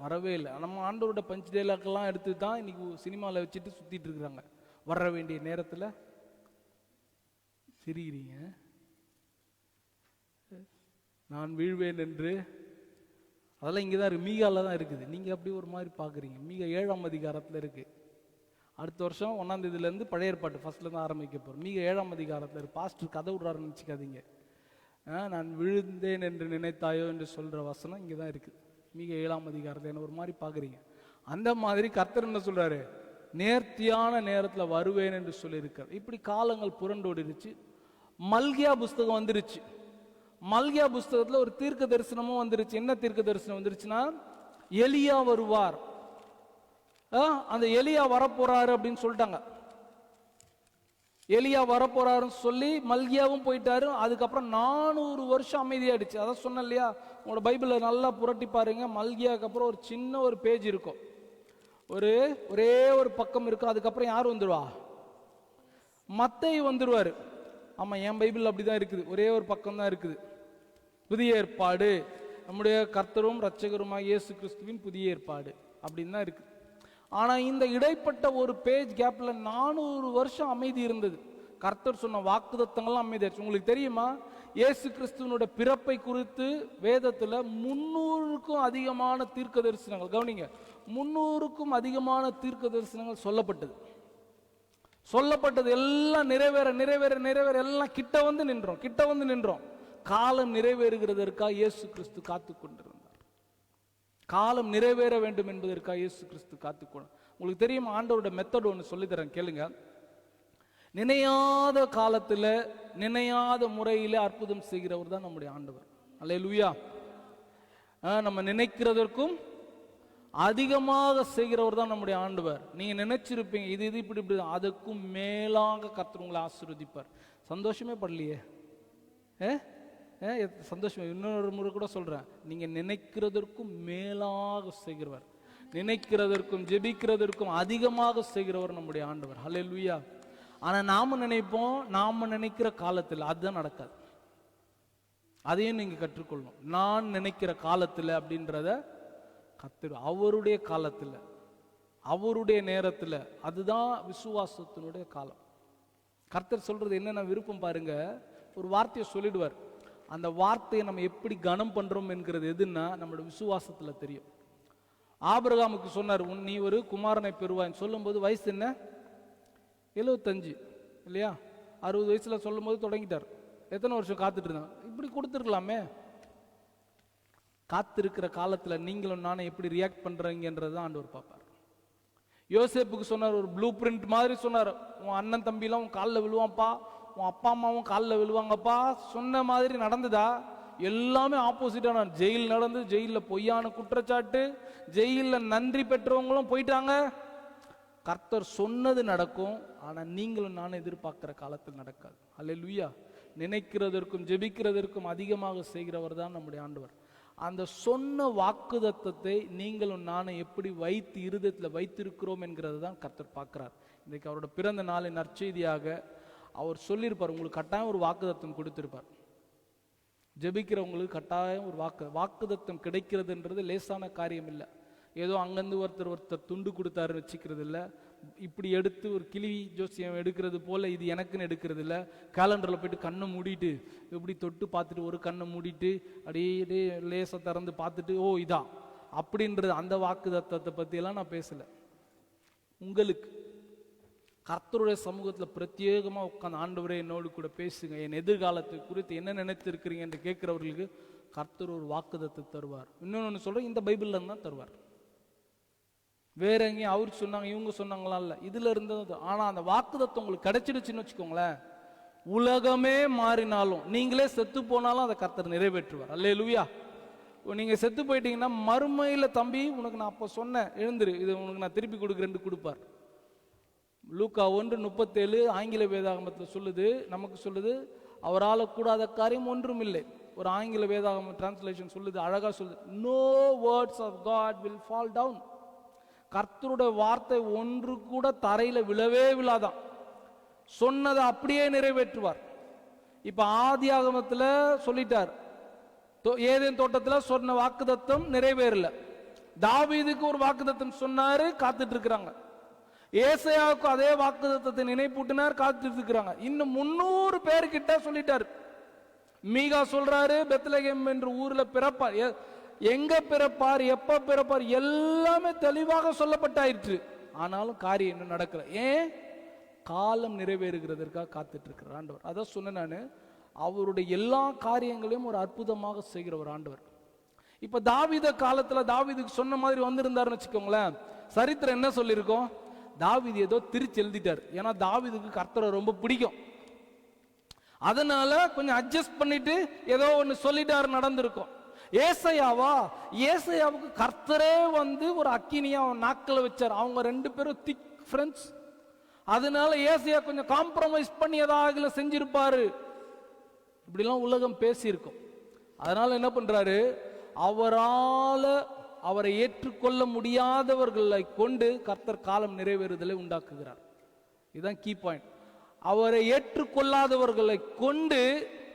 A: வரவே இல்லை. நம்ம ஆண்டவரோட பஞ்ச் டைலாக்கெல்லாம் எடுத்து தான் இன்னைக்கு சினிமாவில் வச்சுட்டு சுத்திட்டு இருக்கிறாங்க. வர வேண்டிய நேரத்தில் சிரிக்கிறீங்க. நான் வீழ்வேன் என்று. அதெல்லாம் இங்கே தான் இருக்கு, மீகால தான் இருக்குது. நீங்கள் அப்படி ஒரு மாதிரி பார்க்குறீங்க. மீகா 7ஆம் அதிகாரத்தில் இருக்குது. அடுத்த வருஷம் 1ஆம் தேதியிலேருந்து பழைய ஏற்பாட்டு ஃபர்ஸ்ட்லேருந்து ஆரம்பிக்க போகிறோம். மீகா 7ஆம் அதிகாரத்தில் இருக்கு. பாஸ்டர் கதை விட்றாருன்னு நினச்சிக்காதீங்க. நான் விழுந்தேன் என்று நினைத்தாயோ என்று சொல்கிற வசனம் இங்கே தான் இருக்குது. மீகா 7ஆம் அதிகாரத்தில் என்ன ஒரு மாதிரி பார்க்குறீங்க. அந்த மாதிரி கர்த்தர் என்ன சொல்கிறாரு, நேர்த்தியான நேரத்தில் வருவேன் என்று சொல்லியிருக்கார். இப்படி காலங்கள் புரண்டோடிருச்சு. மல்கியா புஸ்தகம் வந்துருச்சு. மல்கியா புஸ்தகத்தில் ஒரு தீர்க்க தரிசனமும் வந்துருச்சு. என்ன தீர்க்க தரிசனம் வந்துருச்சுன்னா, எலியா வருவார், அந்த எலியா வரப்போறாரு அப்படின்னு சொல்லிட்டாங்க. எலியா வரப்போறாருன்னு சொல்லி மல்கியாவும் போயிட்டாரு. அதுக்கப்புறம் 400 வருஷம் அமைதியாயிடுச்சு. அதான் சொன்ன இல்லையா, உங்களோட பைபிளை நல்லா புரட்டி பாருங்க. மல்கியாவுக்கு அப்புறம் ஒரு சின்ன ஒரு பேஜ் இருக்கும், ஒரே ஒரு பக்கம் இருக்கும். அதுக்கப்புறம் யார் வந்துருவா? மத்தேயு வந்துருவாரு. ஆமா, என் பைபிள் அப்படிதான் இருக்குது, ஒரே ஒரு பக்கம் தான் இருக்குது. புதிய ஏற்பாடு, நம்முடைய கர்த்தரும் இரட்சகருமாகிய இயேசு கிறிஸ்துவின் புதிய ஏற்பாடு அப்படின்னு தான் இருக்கு. ஆனா இந்த இடைப்பட்ட ஒரு பேஜ் கேப்ல 400 வருஷம் அமைதி இருந்தது. கர்த்தர் சொன்ன வாக்குத்தத்தங்கள்லாம் அமைதியாச்சு. உங்களுக்கு தெரியுமா, இயேசு கிறிஸ்துவனுடைய பிறப்பை குறித்து வேதத்துல 300க்கும் அதிகமான தீர்க்க தரிசனங்கள், கவனிங்க, 300க்கும் அதிகமான தீர்க்க தரிசனங்கள் சொல்லப்பட்டது எல்லாம் நிறைவேற எல்லாம் கிட்ட வந்து நின்றோம். காலம் நிறைவேறுகிறதற்காக இயேசு கிறிஸ்து காத்து கொண்டிருந்தார். காலம் நிறைவேற வேண்டும் என்பதற்காக இயேசு கிறிஸ்து காத்துக்கொண்டு. உங்களுக்கு தெரியும், ஆண்டவரோட மெத்தட் ஒன்று சொல்லித்தரேன், கேளுங்க. நினையாத காலத்தில் நினையாத முறையில் அற்புதம் செய்கிறவர் தான் நம்முடைய ஆண்டவர். அல்லேலூயா. நம்ம நினைக்கிறதற்கும் அதிகமாக செய்கிறவர் தான் நம்முடைய ஆண்டவர். நீங்க நினைச்சிருப்பீங்க இது இப்படி, அதுக்கும் மேலாக கர்த்தர் உங்களை ஆசீர்வதிப்பார். சந்தோஷமே படலையே? சந்தோஷம். இன்னொரு முறை கூட சொல்றேன், நீங்க நினைக்கிறதற்கும் மேலாக செய்கிறவர், நினைக்கிறதற்கும் ஜெபிக்கிறதற்கும் அதிகமாக செய்கிறவர் நம்முடைய ஆண்டவர். ஹல்லேலூயா. ஆனா நாம நினைப்போம், நாம நினைக்கிற காலத்தில் அதுதான் நடக்காது. அதையும் நீங்க கற்றுக்கொள்ளணும். நான் நினைக்கிற காலத்தில் அப்படின்றத கர்த்தர் அவருடைய காலத்தில், அவருடைய நேரத்தில், அதுதான் விசுவாசத்தினுடைய காலம். கர்த்தர் சொல்றது என்னென்ன விருப்பம் பாருங்க. ஒரு வார்த்தையை சொல்லிடுவார், அந்த வார்த்தையை நம்ம எப்படி கனம் பண்றோம் என்கிறது எதுன்னா நம்மளோட விசுவாசத்துல தெரியும். ஆபிரகாமுக்கு சொன்னார், நீ ஒரு குமாரனை பெறுவாய் சொல்லும் போது வயசு என்ன? 75 இல்லையா? 60 வயசுல சொல்லும் போது தொடங்கிட்டார். எத்தனை வருஷம் காத்துட்டு இருந்தான்? இப்படி கொடுத்துருக்கலாமே. காத்திருக்கிற காலத்துல நீங்களும் நானும் எப்படி ரியாக்ட் பண்றீங்கன்றதான் ஆண்டவர் பார்ப்பார். யோசேப்புக்கு சொன்னார், ஒரு ப்ளூ பிரிண்ட் மாதிரி சொன்னார், உன் அண்ணன் தம்பிலாம் உன் காலில் விழுவான்ப்பா, உன் அப்பா அம்மாவும் காலில் விழுவாங்கப்பா. சொன்ன மாதிரி நடந்ததா? எல்லாமே ஆப்போசிட்டா. ஜெயில் நடந்து, ஜெயிலில் பொய்யான குற்றச்சாட்டு, ஜெயிலில் நன்றி பெற்றவங்களும் போயிட்டாங்க. கர்த்தர் சொன்னது நடக்கும், ஆனா நீங்களும் நானும் எதிர்பார்க்கிற காலத்தில் நடக்காது. அல்லேலூயா. நினைக்கிறதற்கும் ஜெபிக்கிறதற்கும் அதிகமாக செய்கிறவர் தான் நம்முடைய ஆண்டவர். அந்த சொன்ன வாக்குத்தத்தத்தை நீங்களும் நானும் எப்படி வைத்து இருதயத்தில் வைத்திருக்கிறோம் என்கிறது தான் கர்த்தர் பார்க்கிறார். இன்றைக்கு அவரோட பிறந்த நாளின் நற்செய்தியாக அவர் சொல்லியிருப்பார், உங்களுக்கு கட்டாயம் ஒரு வாக்குத்தத்தம் கொடுத்திருப்பார். ஜெபிக்கிறவங்களுக்கு கட்டாயம் ஒரு வாக்குத்தத்தம் கிடைக்கிறதுன்றது லேசான காரியம் இல்லை. ஏதோ அங்கேருந்து ஒருத்தர் துண்டு கொடுத்தாரு வச்சுக்கிறது இல்லை. இப்படி எடுத்து ஒரு கிளி ஜோசியம் எடுக்கிறது போல இது எனக்குன்னு எடுக்கிறது இல்லை. கேலண்டரில் போயிட்டு கண்ணை மூடிட்டு இப்படி தொட்டு பார்த்துட்டு ஒரு கண்ணை மூடிட்டு அப்படியே லேசை திறந்து பார்த்துட்டு ஓ இதா அப்படின்றது, அந்த வாக்குத்தத்தத்தை பற்றியெல்லாம் நான் பேசலை. உங்களுக்கு கர்த்தருடைய சமூகத்தில் பிரத்யேகமாக உட்காந்து ஆண்டவரே என்னோடு கூட பேசுங்க, என் எதிர்காலத்தை குறித்து என்ன நினைத்திருக்கிறீங்க என்று கேட்கிறவர்களுக்கு கர்த்தர் ஒரு வாக்குத்தத்தை தருவார். இன்னொன்று சொல்கிறேன், இந்த பைபிள்ல இருந்து தான் தருவார். வேற எங்கேயும் அவர் சொன்னாங்க இவங்க சொன்னாங்களா இல்லை, இதுல இருந்தது. ஆனா அந்த வாக்குத்தத்தம் உங்களுக்கு கிடைச்சிடுச்சுன்னு வச்சுக்கோங்களேன், உலகமே மாறினாலும் நீங்களே செத்து போனாலும் அதை கர்த்தர் நிறைவேற்றுவார். அல்லேலூயா. நீங்க செத்து போயிட்டீங்கன்னா மறுமையில தம்பி உனக்கு நான் அப்ப சொன்னேன் எழுந்துரு, இது உனக்கு நான் திருப்பி கொடுக்குறேன்னு கொடுப்பார். லூக்கா 1:37 ஆங்கில வேதாகமத்தில் சொல்லுது, நமக்கு சொல்லுது, அவரால் கூடாத காரியம் ஒன்றும் இல்லை. ஒரு ஆங்கில வேதாகம டிரான்ஸ்லேஷன் சொல்லுது, அழகா சொல்லுது, no words of God will fall down. கர்த்தருடைய வார்த்தை ஒன்று கூட தரையில விழவே விழாதான், சொன்னதை அப்படியே நிறைவேற்றுவார். இப்ப ஆதியாகமத்துல சொல்லிட்டார், ஏதேன் தோட்டத்துல சொன்ன வாக்குத்தத்தம் நிறைவேறல. தாவீதுக்கு ஒரு வாக்குத்தத்தம் சொன்னாரு, காத்துட்டு இருக்கிறாங்க. ஏசாயாவுக்கு அதே வாக்குத்தத்தத்தை நினைப்பூட்டினார், காத்துட்டு இருக்கிறாங்க. இன்னும் 300 பேர்கிட்ட சொல்லிட்டார், மீகா சொல்றாரு பெத்லகேம் என்ற ஊர்ல பிறப்பார். எங்க பிறப்பார், எப்ப பிறப்பார், எல்லாமே தெளிவாக சொல்லப்பட்டாயிற்று. ஆனாலும் காரியம் என்ன நடக்கல. ஏன்? காலம் நிறைவேறுகிறதற்காக காத்துட்டு இருக்கிற ஆண்டவர். அதான் சொன்னேன் நானு, அவருடைய எல்லா காரியங்களையும் ஒரு அற்புதமாக செய்கிற ஒரு ஆண்டவர். இப்ப தாவீது காலத்துல தாவீதுக்கு சொன்ன மாதிரி வந்திருந்தாருன்னு வச்சுக்கோங்களேன், சரித்திரம் என்ன சொல்லியிருக்கோம்? தாவீது ஏதோ திருச்சி எழுதிட்டார். ஏன்னா தாவீதுக்கு கர்த்தரை ரொம்ப பிடிக்கும், அதனால கொஞ்சம் அட்ஜஸ்ட் பண்ணிட்டு ஏதோ ஒன்னு சொல்லிட்டாரு, நடந்திருக்கும். ஏசாயாவா, ஏசாயாவுக்கு கர்த்தரே வந்து ஒரு அக்கினியா அவன் நாக்கில் வச்சார். அவங்க ரெண்டு பேரும் திக் ஃப்ரெண்ட்ஸ். அதனால ஏசாயா கொஞ்சம் காம்ப்ரமைஸ் பண்ணி ஏதாவது செஞ்சிருப்பாரு. இப்படிலாம் உலகம் பேசியிருக்கும். அதனால என்ன பண்றாரு, அவரை ஏற்றுக்கொள்ள முடியாதவர்களை கொண்டு கர்த்தர் காலம் நிறைவேறுதலை உண்டாக்குகிறார். இதுதான் கீ பாயிண்ட். அவரை ஏற்றுக்கொள்ளாதவர்களை கொண்டு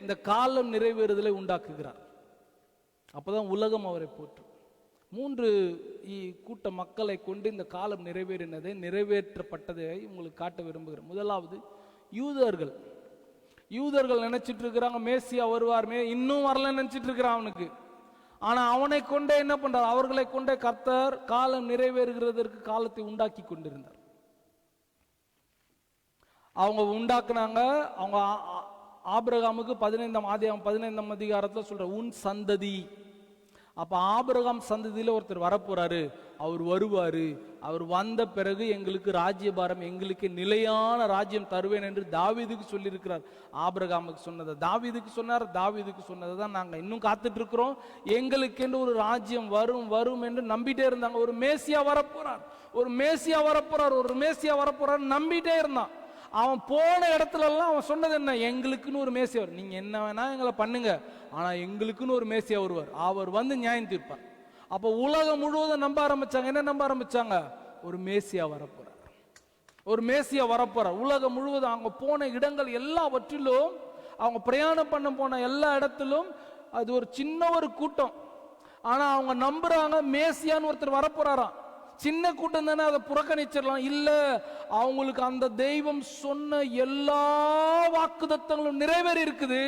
A: இந்த காலம் நிறைவேறுதலை உண்டாக்குகிறார். அப்பதான் உலகம் அவரை போற்றும். 3 கூட்ட மக்களை கொண்டு இந்த காலம் நிறைவேறினதை, நிறைவேற்றப்பட்டதை உங்களுக்கு காட்ட விரும்புகிறேன். முதலாவது யூதர்கள். யூதர்கள் நினைச்சிட்டு இருக்கிறாங்க மேசியா வருவார், இன்னும் வரல நினைச்சிட்டு இருக்கிறான் அவனுக்கு. ஆனா அவனை கொண்டே என்ன பண்றார், அவர்களை கொண்டே கர்த்தர் காலம் நிறைவேறுகிறதற்கு காலத்தை உண்டாக்கி கொண்டிருந்தார். அவங்க உண்டாக்குனாங்க. அவங்க ஆபிரகாமுக்கு 15ஆம் அதிகாரத்தில் சொல்ற உன் சந்ததி. அப்ப ஆபிரகாம் சந்ததியில ஒருத்தர் வரப்போறாரு, அவர் வருவாரு, அவர் வந்த பிறகு எங்களுக்கு ராஜ்யபாரம், எங்களுக்கு நிலையான ராஜ்யம் தருவேன் என்று தாவீதுக்கு சொல்லி இருக்கிறார். ஆபிரகாமுக்கு சொன்னதை தாவீதுக்கு சொன்னார், தாவீதுக்கு சொன்னதை தான் நாங்க இன்னும் காத்துட்டு இருக்கிறோம். எங்களுக்கு என்று ஒரு ராஜ்யம் வரும் வரும் என்று நம்பிட்டே இருந்தாங்க. ஒரு மேசியா வரப்போறார், ஒரு மேசியா வரப்போறார், ஒரு மேசியா வரப்போறார் நம்பிட்டே இருந்தான். அவன் போன இடத்துல எல்லாம் அவன் சொன்னது என்ன, எங்களுக்குன்னு ஒரு மேசியா வரும், நீங்க என்ன வேணா எங்களை பண்ணுங்க, ஆனா எங்களுக்குன்னு ஒரு மேசியா வருவார், அவர் வந்து நியாயம் தீர்ப்பார். அப்ப உலகம் முழுவதும் நம்ப ஆரம்பிச்சாங்க. என்ன நம்ப ஆரம்பிச்சாங்க? ஒரு மேசியா வரப்போறார், ஒரு மேசியா வரப்போறார். உலகம் முழுவதும் அவங்க போன இடங்கள் எல்லாவற்றிலும், அவங்க பிரயாணம் பண்ண போன எல்லா இடத்திலும் அது ஒரு சின்ன ஒரு கூட்டம். ஆனா அவங்க நம்புறாங்க மேசியான்னு ஒருத்தர் வரப்போறாராம். சின்ன கூட்டம் தானே, அதை புறக்கணிச்சிடலாம். இல்ல, அவங்களுக்கு அந்த தெய்வம் சொன்ன எல்லா வாக்குத்தத்தங்களும் நிறைவேறி இருக்குது.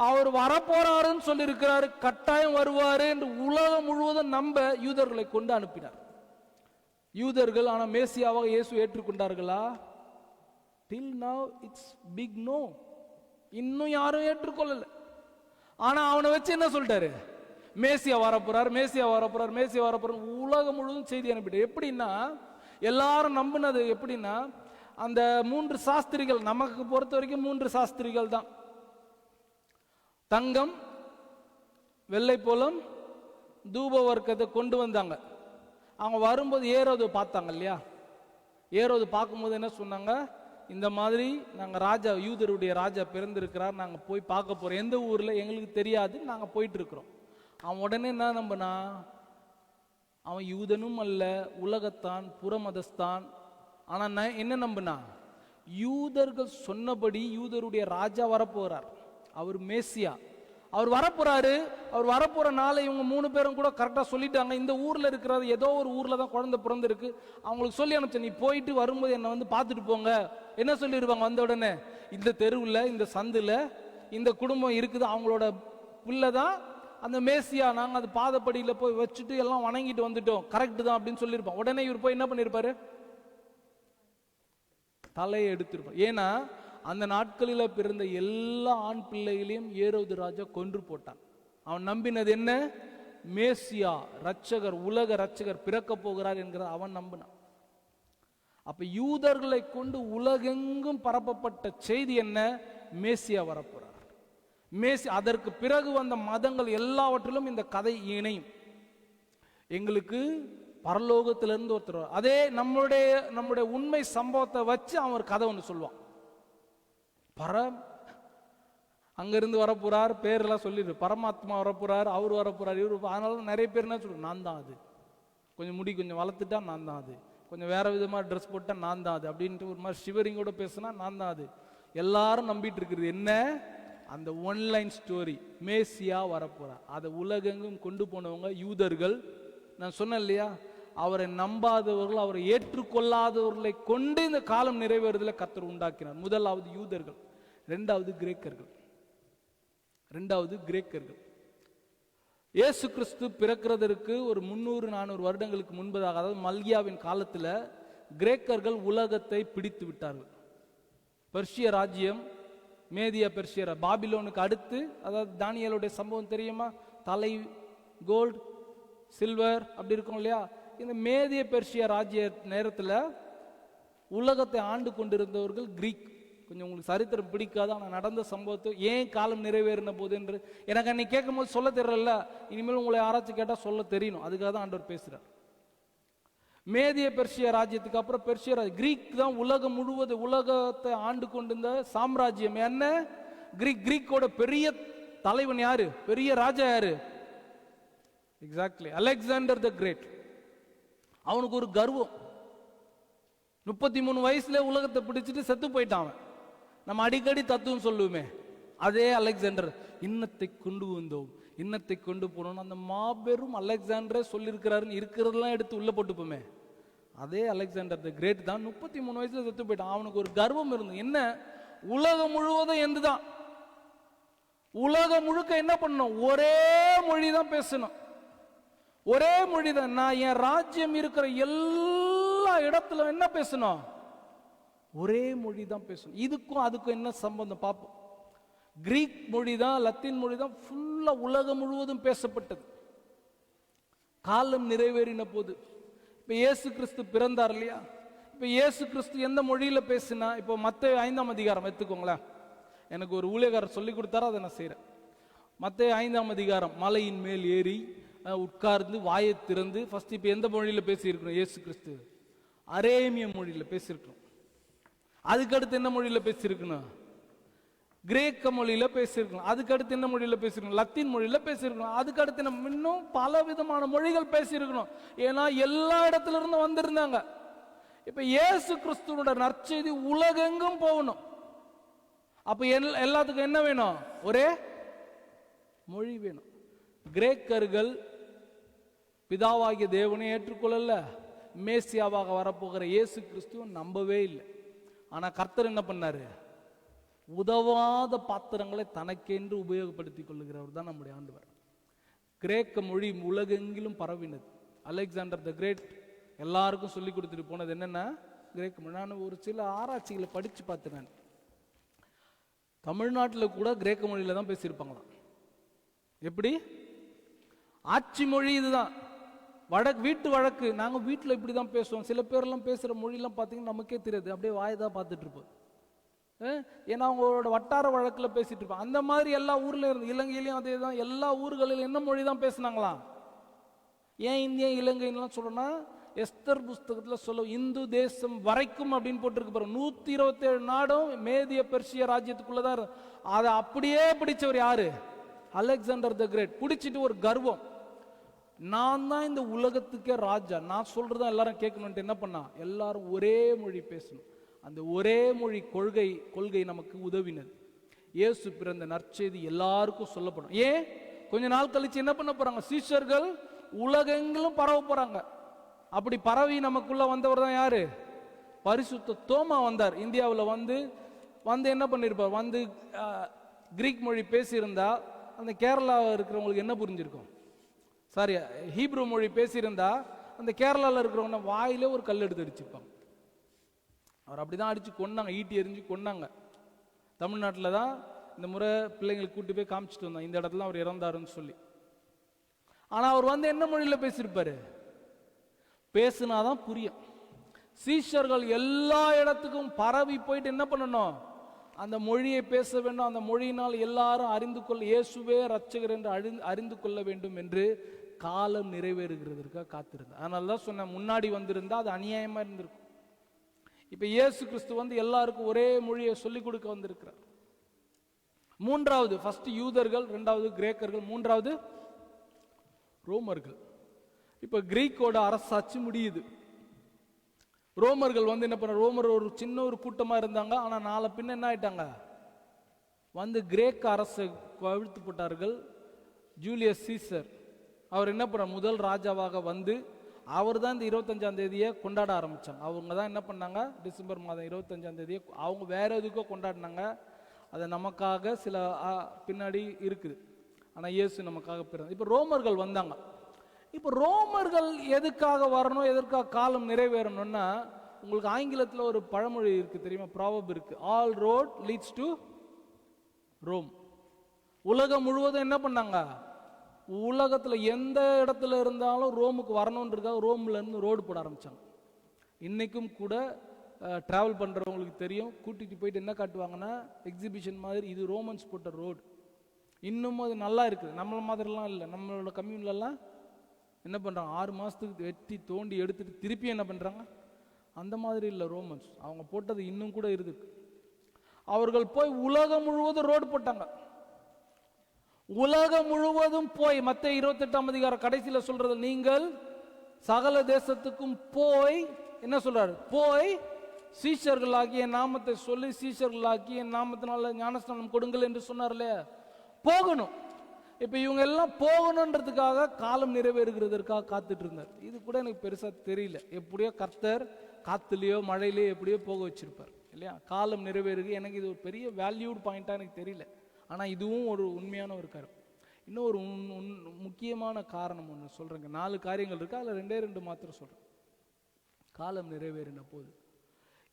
A: அவர் வரப்போறாருன்னு சொல்லி இருக்கிறாரு, கட்டாயம் வருவாரு என்று உலகம் முழுவதும் நம்ப யூதர்களை கொண்டு அனுப்பினார். யூதர்கள் ஆனா மேசியாவாக இயேசு ஏற்றுக்கொண்டார்களா? Till now it's big no. இன்னும் யாரும் ஏற்றுக்கொள்ளல. ஆனா அவனை வச்சு என்ன சொல்லிட்டாரு, மேசியா வரப்போறார், மேசியா வரப்போறார், மேசியா வரப்போறார். உலகம் முழுவதும் செய்தி அனுப்பிட்டு. எப்படின்னா எல்லாரும் நம்பினது எப்படின்னா, அந்த 3 சாஸ்திரிகள், நமக்கு பொறுத்த வரைக்கும் 3 சாஸ்திரிகள் தான். தங்கம், வெள்ளை போலம், தூப வர்க்கத்தை கொண்டு வந்தாங்க. அவங்க வரும்போது ஏரோது பார்த்தாங்க இல்லையா? ஏரோது பார்க்கும்போது என்ன சொன்னாங்க, இந்த மாதிரி நாங்கள் ராஜா, யூதருடைய ராஜா பிறந்திருக்கிறார், நாங்கள் போய் பார்க்க போறோம். எந்த ஊர்ல எங்களுக்கு தெரியாது, நாங்கள் போயிட்டு இருக்கிறோம். அவன் உடனே என்ன நம்பினா, அவன் யூதனும் அல்ல, உலகத்தான், புறமதஸ்தான். ஆனா என்ன நம்பினா, யூதர்கள் சொன்னபடி யூதருடைய ராஜா வரப்போறார், அவர் மேசியா, அவர் வரப்போறாரு. அவர் வரப்போற நாளை இவங்க 3 பேரும் கூட கரெக்டா சொல்லிட்டாங்க. இந்த ஊர்ல இருக்கிறது ஏதோ ஒரு ஊர்ல தான் குழந்தை பிறந்திருக்கு, அவங்களுக்கு சொல்லி அனுப்பிச்சேன், நீ போயிட்டு வரும்போது என்னை வந்து பார்த்துட்டு போங்க. என்ன சொல்லிடுவாங்க வந்த உடனே, இந்த தெருவில், இந்த சந்துல இந்த குடும்பம் இருக்குது, அவங்களோட பிள்ளை தான் அந்த மேசியா, நாங்க அது பாதப்படியில போய் வச்சுட்டு எல்லாம் வணங்கிட்டு வந்துட்டோம், கரெக்ட் தான் அப்படின்னு சொல்லியிருப்பான். உடனே இவர் போய் என்ன பண்ணிருப்பாரு, தலையை எடுத்திருப்பார். ஏன்னா அந்த நாட்களில் பிறந்த எல்லா ஆண் பிள்ளைகளையும் ஏரோது ராஜா கொன்று போட்டான். அவன் நம்பினது என்ன, மேசியா, ரட்சகர், உலக ரட்சகர் பிறக்க போகிறார் என்கிற அவன் நம்பினான். அப்ப யூதர்களை கொண்டு உலகெங்கும் பரப்பப்பட்ட செய்தி என்ன, மேசியா வரப்போறார். அதற்கு பிறகு வந்த மதங்கள் எல்லாவற்றிலும் இந்த கதை இணையும். எங்களுக்கு பரலோகத்திலிருந்து ஒருத்தர், அதே நம்முடைய உண்மை சம்பவத்தை வச்சு அவன் ஒரு கதை ஒன்று சொல்லுவான். அங்கிருந்து வரப்போறார், பேரெல்லாம் சொல்லிடு, பரமாத்மா வரப்போறார், அவர் வரப்போறார், இவர். அதனால நிறைய பேர் என்ன சொல்லுவாங்க, நான் தான் அது, கொஞ்சம் முடி கொஞ்சம் வளர்த்துட்டா நான் தான் அது, கொஞ்சம் வேற விதமா ட்ரெஸ் போட்டா நான் தான் அது அப்படின்ட்டு ஒரு மாதிரி ஷிவரிங்கோட பேசினா நான் தான் அது. எல்லாரும் நம்பிட்டு இருக்கிறது என்ன, அந்த ஒன்லைன் ஸ்டோரி, மேசியா வரப்போறார். அதை உலகெங்கும் கொண்டு போனவங்க யூதர்கள். நான் சொன்னேன் இல்லையா, அவரை நம்பாதவர்கள், அவரை ஏற்றுக்கொள்ளாதவர்களை கொண்டு இந்த காலம் நிறைவேறுதல கர்த்தர் உண்டாக்கினார். முதலாவது யூதர்கள், 2வது கிரேக்கர்கள். ரெண்டாவது கிரேக்கர்கள். இயேசு கிறிஸ்து பிறக்கிறதற்கு ஒரு 300-400 வருடங்களுக்கு முன்பதாக, அதாவது மல்கியாவின் காலத்துல கிரேக்கர்கள் உலகத்தை பிடித்து விட்டார்கள். பெர்ஷிய ராஜ்யம், மேதிய பெர்ஷிய பாபிலோனுக்கு அடுத்து, அதாவது தானியேலுடைய சம்பவம் தெரியுமா, தலை கோல்டு சில்வர் அப்படி இருக்கும் இல்லையா, இந்த மேதிய பெர்ஷிய ராஜ்ய நேரத்துல உலகத்தை ஆண்டு கொண்டிருந்தவர்கள் கிரீக். கொஞ்சம் உங்களுக்கு சரித்திரம் பிடிக்காது, ஆனால் நடந்த சம்பவத்தை ஏன் காலம் நிறைவேறின போது என்று எனக்கு அன்னைக்கு கேட்கும் போது சொல்ல தெரியல. இனிமேல் உங்களை யாராச்சும் கேட்டால் சொல்ல தெரியணும், அதுக்காக தான் ஆண்டவர் பேசுறார். மேதிய பெர்ஷிய ராஜ்யத்துக்கு அப்புறம் பெர்ஷிய கிரீக் தான் உலகம் முழுவதும் உலகத்தை ஆண்டு கொண்டிருந்த சாம்ராஜ்யம். என்ன கிரீக்? கிரீக்கோட பெரிய தலைவன் யாரு, பெரிய ராஜா யாரு? Exactly Alexander the great. அவனுக்கு ஒரு கர்வம். 33 வயசுல உலகத்தை பிடிச்சிட்டு செத்து போயிட்டான். நம்ம அடிக்கடி தத்துவம் சொல்லுவோமே, அதே அலெக்சாண்டர் இன்னத்தை கொண்டு வந்தோம், இன்னத்தை கொண்டு போனோம், அந்த மாபெரும் அலெக்சாண்டரே சொல்லியிருக்கிறாருன்னு இருக்கிறதெல்லாம் எடுத்து உள்ள போட்டுப்போமே, அதே அலெக்சாண்டர் த கிரேட் தான் 33 வயசுல செத்து போயிட்டான். அவனுக்கு ஒரு கர்வம் இருந்தது. என்ன? உலகம் முழுவதும் எந்துதான், உலகம் முழுக்க என்ன பண்ணணும், ஒரே மொழி தான் பேசணும், ஒரே மொழி தான். நான் என் ராஜ்யம் இருக்கிற எல்லா இடத்துல என்ன பேசணும், ஒரே மொழி தான் பேசணும். இதுக்கும் அதுக்கும் என்ன சம்பந்தம் பார்ப்போம். கிரீக் மொழி தான், லத்தீன் மொழி தான் ஃபுல்லா உலகம் முழுவதும் பேசப்பட்டது. காலம் நிறைவேறின போது இப்ப இயேசு கிறிஸ்து பிறந்தார் இல்லையா, இப்ப இயேசு கிறிஸ்து எந்த மொழியில பேசினா, இப்போ மத்தேயு 5ஆம் அதிகாரம் எடுத்துக்கோங்களேன். எனக்கு ஒரு ஊழியக்காரர் சொல்லி கொடுத்தாரோ அதை நான் செய்யறேன். மத்தேயு 5ஆம் அதிகாரம், மலையின் மேல் ஏறி உட்கார்ந்து வாயை திறந்து ஃபர்ஸ்ட் இப்ப எந்த மொழியில பேசியிருக்கணும், இயேசு கிறிஸ்து அரேமிய மொழியில பேசியிருக்கணும். அதுக்கடுத்து என்ன மொழியில பேசியிருக்கணும், கிரேக்க மொழியில பேசியிருக்கணும். அதுக்கடுத்து என்ன மொழியில பேசியிருக்கணும், லத்தீன் மொழியில பேசியிருக்கணும். அதுக்கடுத்து நம்ம இன்னும் பல விதமான மொழிகள் பேசியிருக்கணும். ஏன்னா எல்லா இடத்துல இருந்து வந்திருந்தாங்க. இப்ப இயேசு கிறிஸ்துவோட நற்செய்தி உலகெங்கும் போகணும். அப்ப எல்லாத்துக்கும் என்ன வேணும், ஒரே மொழி வேணும். கிரேக்கர்கள் பிதாவாகிய தேவனை ஏற்றுக்கொள்ளல, மேசியாவாக வரப்போகிற இயேசு கிறிஸ்துவ நம்பவே இல்லை. ஆனா கர்த்தர் என்ன பண்ணாரு, உதவாத பாத்திரங்களை தனக்கென்று உபயோகப்படுத்திக் கொள்ளுகிறவர் தான் நம்முடைய ஆண்டவர். கிரேக்க மொழி உலகெங்கிலும் பரவினது. அலெக்சாண்டர் த கிரேட் எல்லாருக்கும் சொல்லி கொடுத்துட்டு போனது என்னன்னா கிரேக்க மொழி. நான் ஒரு சில ஆராய்ச்சிகளை படிச்சு பார்த்தேன். நான் தமிழ்நாட்டில் கூட கிரேக்க மொழியில தான் பேசியிருப்பாங்களாம். எப்படி? ஆட்சி மொழி இதுதான், வழக்கு, வீட்டு வழக்கு. நாங்க வீட்டுல இப்படிதான் பேசுவோம். சில பேர்லாம் பேசுற மொழியெல்லாம் பார்த்தீங்கன்னா நமக்கே தெரியாது, அப்படியே வாய்தான் பார்த்துட்டு இருப்போம். ஏன்னா அவங்களோட வட்டார வழக்குல பேசிட்டு இருப்பாங்க. அந்த மாதிரி எல்லா ஊர்ல இருந்து, இலங்கையிலையும் அதே தான், எல்லா ஊர்களிலும் என்ன மொழி தான் பேசினாங்களாம். ஏன் இந்தியா இலங்கைலாம் சொல்றேன்னா, எஸ்தர் புஸ்தகத்துல சொல்ல இந்து தேசம் வரைக்கும் அப்படின்னு போட்டிருக்கு பாருங்க. 127 நாடும் மேதிய பெர்ஷிய ராஜ்யத்துக்குள்ளதான். அதை அப்படியே பிடிச்சவர் யாரு, அலெக்சாண்டர் த கிரேட். பிடிச்சிட்டு ஒரு கர்வம், நான் தான் இந்த உலகத்துக்கே ராஜா, நான் சொல்றதா எல்லாரும் கேட்கணும்ட்டு என்ன பண்ணா, எல்லாரும் ஒரே மொழி பேசணும். அந்த ஒரே மொழி கொள்கை நமக்கு உதவினது. இயேசு பிறந்த நற்செய்தி எல்லாருக்கும் சொல்லப்படும். ஏன் கொஞ்ச நாள் கழிச்சு என்ன பண்ண போறாங்க, சீஷர்கள் உலகெங்கிலும் பரவ போறாங்க. அப்படி பரவி நமக்குள்ள வந்தவர் தான் யாரு, பரிசுத்த தோமா வந்தார். இந்தியாவில் வந்து என்ன பண்ணிருப்பார், வந்து கிரீக் மொழி பேசியிருந்தா அந்த கேரளாவில் இருக்கிறவங்களுக்கு என்ன புரிஞ்சிருக்கும், சாரி ஹீப்ரு மொழி பேசியிருந்தா அந்த கேரளாவில் இருக்கிறவங்க வாயிலே ஒரு கல் எடுத்து அடிச்சிருப்பாங்க. அவர் அப்படிதான் அடிச்சு கொண்டாங்க, ஈட்டி எரிஞ்சு கொண்டாங்க. தமிழ்நாட்டில் தான் இந்த முறை பிள்ளைங்களுக்கு கூட்டி போய் காமிச்சிட்டு வந்தாங்க, இந்த இடத்துல அவர் இறந்தாருன்னு சொல்லி. ஆனா அவர் வந்து என்ன மொழியில பேசியிருப்பாரு, பேசுனாதான் புரியும். சீஷர்கள் எல்லா இடத்துக்கும் பரவி போயிட்டு என்ன பண்ணணும், அந்த மொழியை பேச வேண்டும். அந்த மொழியினால் எல்லாரும் அறிந்து கொள்ள, இயேசுவே ரட்சகர் என்று அறிந்து கொள்ள வேண்டும் என்று காலம் நிறைவேறுகிறதற்காக காத்திருந்தார். அதனாலதான் சொன்ன, முன்னாடி வந்திருந்தா அது அநியாயமா இருந்திருக்கும். இப்ப இயேசு கிறிஸ்து வந்து எல்லாருக்கும் ஒரே மொழியை சொல்லிக் கொடுக்க வந்திருக்கிறார். மூன்றாவது, ஃபர்ஸ்ட் யூதர்கள், இரண்டாவது கிரேக்கர்கள், மூன்றாவது ரோமர்கள். இப்ப கிரீக்கோட அரசாட்சி முடியுது. ரோமர்கள் வந்து என்ன பண்ண, ரோமர் ஒரு சின்ன ஒரு கூட்டமா இருந்தாங்க. ஆனா நாளை பின்ன என்ன ஆயிட்டாங்க, வந்து கிரேக்க அரசை கவிழ்த்து போட்டார்கள். ஜூலியஸ் சீசர் அவர் என்ன பண்ண, முதல் ராஜாவாக வந்து அவர் தான் இந்த 25ஆம் தேதியை கொண்டாட ஆரம்பிச்சாங்க. அவங்க தான் என்ன பண்ணாங்க, டிசம்பர் மாதம் 25ஆம் தேதியை அவங்க வேற எதுக்கோ கொண்டாடினாங்க. அது நமக்காக சில பின்னாடி இருக்குது. ஆனால் இயேசு நமக்காக பிறந்தார். இப்போ ரோமர்கள் வந்தாங்க. இப்போ ரோமர்கள் எதுக்காக வரணும், எதற்காக காலம் நிறைவேறணும்னா, உங்களுக்கு ஆங்கிலத்தில் ஒரு பழமொழி இருக்கு தெரியுமா, ப்ராவர்ப் இருக்கு, all road leads to Rome. உலகம் முழுவதும் என்ன பண்ணாங்க, உலகத்தில் எந்த இடத்துல இருந்தாலும் ரோமுக்கு வரணுன்றதுக்காக ரோம்ல இருந்து ரோடு போட ஆரம்பிச்சாங்க. இன்னைக்கும் கூட டிராவல் பண்றவங்களுக்கு தெரியும், கூட்டிட்டு போயிட்டு என்ன காட்டுவாங்கன்னா எக்ஸிபிஷன் மாதிரி, இது ரோமன்ஸ் போட்ட ரோடு. இன்னும் அது நல்லா இருக்குது, நம்மள மாதிரிலாம் இல்லை. நம்மளோட கம்யூனிலலாம் என்ன பண்றாங்க, 6 மாசத்துக்கு வெட்டி தோண்டி எடுத்துட்டு திருப்பி என்ன பண்றாங்க, அந்த மாதிரி இல்லை ரோமன்ஸ். அவங்க போட்டது இன்னும் கூட இருக்கு. அவர்கள் போய் உலகம் முழுவதும் ரோடு போட்டாங்க. உலகம் முழுவதும் போய் மத்தேயு 28ஆம் அதிகாரம் கடைசியில் சொல்றது, நீங்கள் சகல தேசத்துக்கும் போய் என்ன சொல்றாரு, போய் சீஷர்களாகி என் நாமத்தை சொல்லி சீஷர்களாகி என் நாமத்தினால ஞானஸ்நானம் கொடுங்கள் என்று சொன்னார் இல்லையா. போகணும். இப்ப இவங்க எல்லாம் போகணுன்றதுக்காக காலம் நிறைவேறுகிறதற்காக காத்துட்டு இருந்தார். இது கூட எனக்கு பெருசா தெரியல, எப்படியோ கர்த்தர் காத்துலயோ மழையிலயோ எப்படியோ போக வச்சிருப்பார் இல்லையா. காலம் நிறைவேறுக எனக்கு இது ஒரு பெரிய வேல்யூட் பாயிண்டா எனக்கு தெரியல. ஆனா இதுவும் ஒரு உண்மையான ஒரு காரணம். இன்னும் ஒரு முக்கியமான காரணம் ஒன்று சொல்றேங்க. 4 காரியங்கள் இருக்கு, அதுல 2 மாத்திரம் சொல்றேன். காலம் நிறைவேறின போது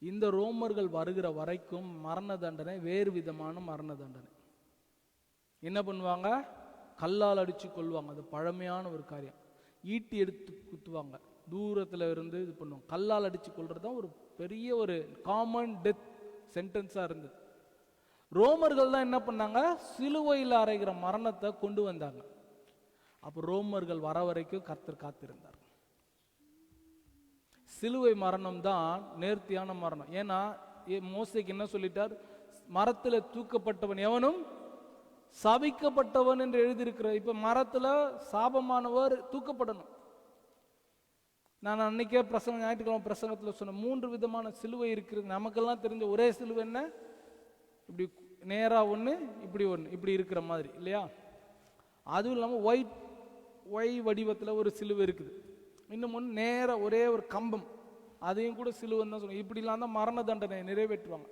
A: இந்த ரோமர்கள் வருகிற வரைக்கும் மரண தண்டனை வேறு விதமான மரண தண்டனை. என்ன பண்ணுவாங்க, கல்லால் அடிச்சு கொள்வாங்க. அது பழமையான ஒரு காரியம். ஈட்டி எடுத்து குத்துவாங்க, தூரத்துல இருந்து இது பண்ணுவாங்க. கல்லால் அடிச்சு கொள்றது தான் ஒரு பெரிய ஒரு காமன் டெத் சென்டென்ஸா இருந்தது. ரோமர்கள் தான் என்ன பண்ணாங்க, சிலுவையில் அறைகிற மரணத்தை கொண்டு வந்தாங்க. அப்போ ரோமர்கள் வர வரைக்கும் கர்த்தர் காத்திருந்தார். சிலுவை மரணம் தான் நேர்த்தியான மரணம். ஏன்னா மோசேக்கு என்ன சொல்லிட்டார், மரத்துல தூக்கப்பட்டவன் எவனும் சபிக்கப்பட்டவன் என்று எழுதியிருக்கிற. இப்ப மரத்துல சாபமானவர் தூக்கப்படணும். நான் அன்னைக்கே ஞாயிற்றுக்கிழமை பிரசங்கத்துல சொன்ன 3 விதமான சிலுவை இருக்கிறது. நமக்கெல்லாம் தெரிஞ்ச ஒரே சிலுவை என்ன, இப்படி நேரா ஒண்ணு, இப்படி ஒண்ணு, இப்படி இருக்கிற மாதிரி இல்லையா. அதுவும் இல்லாம ஒய் வடிவத்துல ஒரு சிலுவை இருக்குது. இன்னும் ஒன்று நேர ஒரே ஒரு கம்பம், அதையும் கூட சிலுவைன்னு தான் சொல்லுவாங்க. இப்படிலாம் தான் மரண தண்டனை நிறைவேற்றுவாங்க.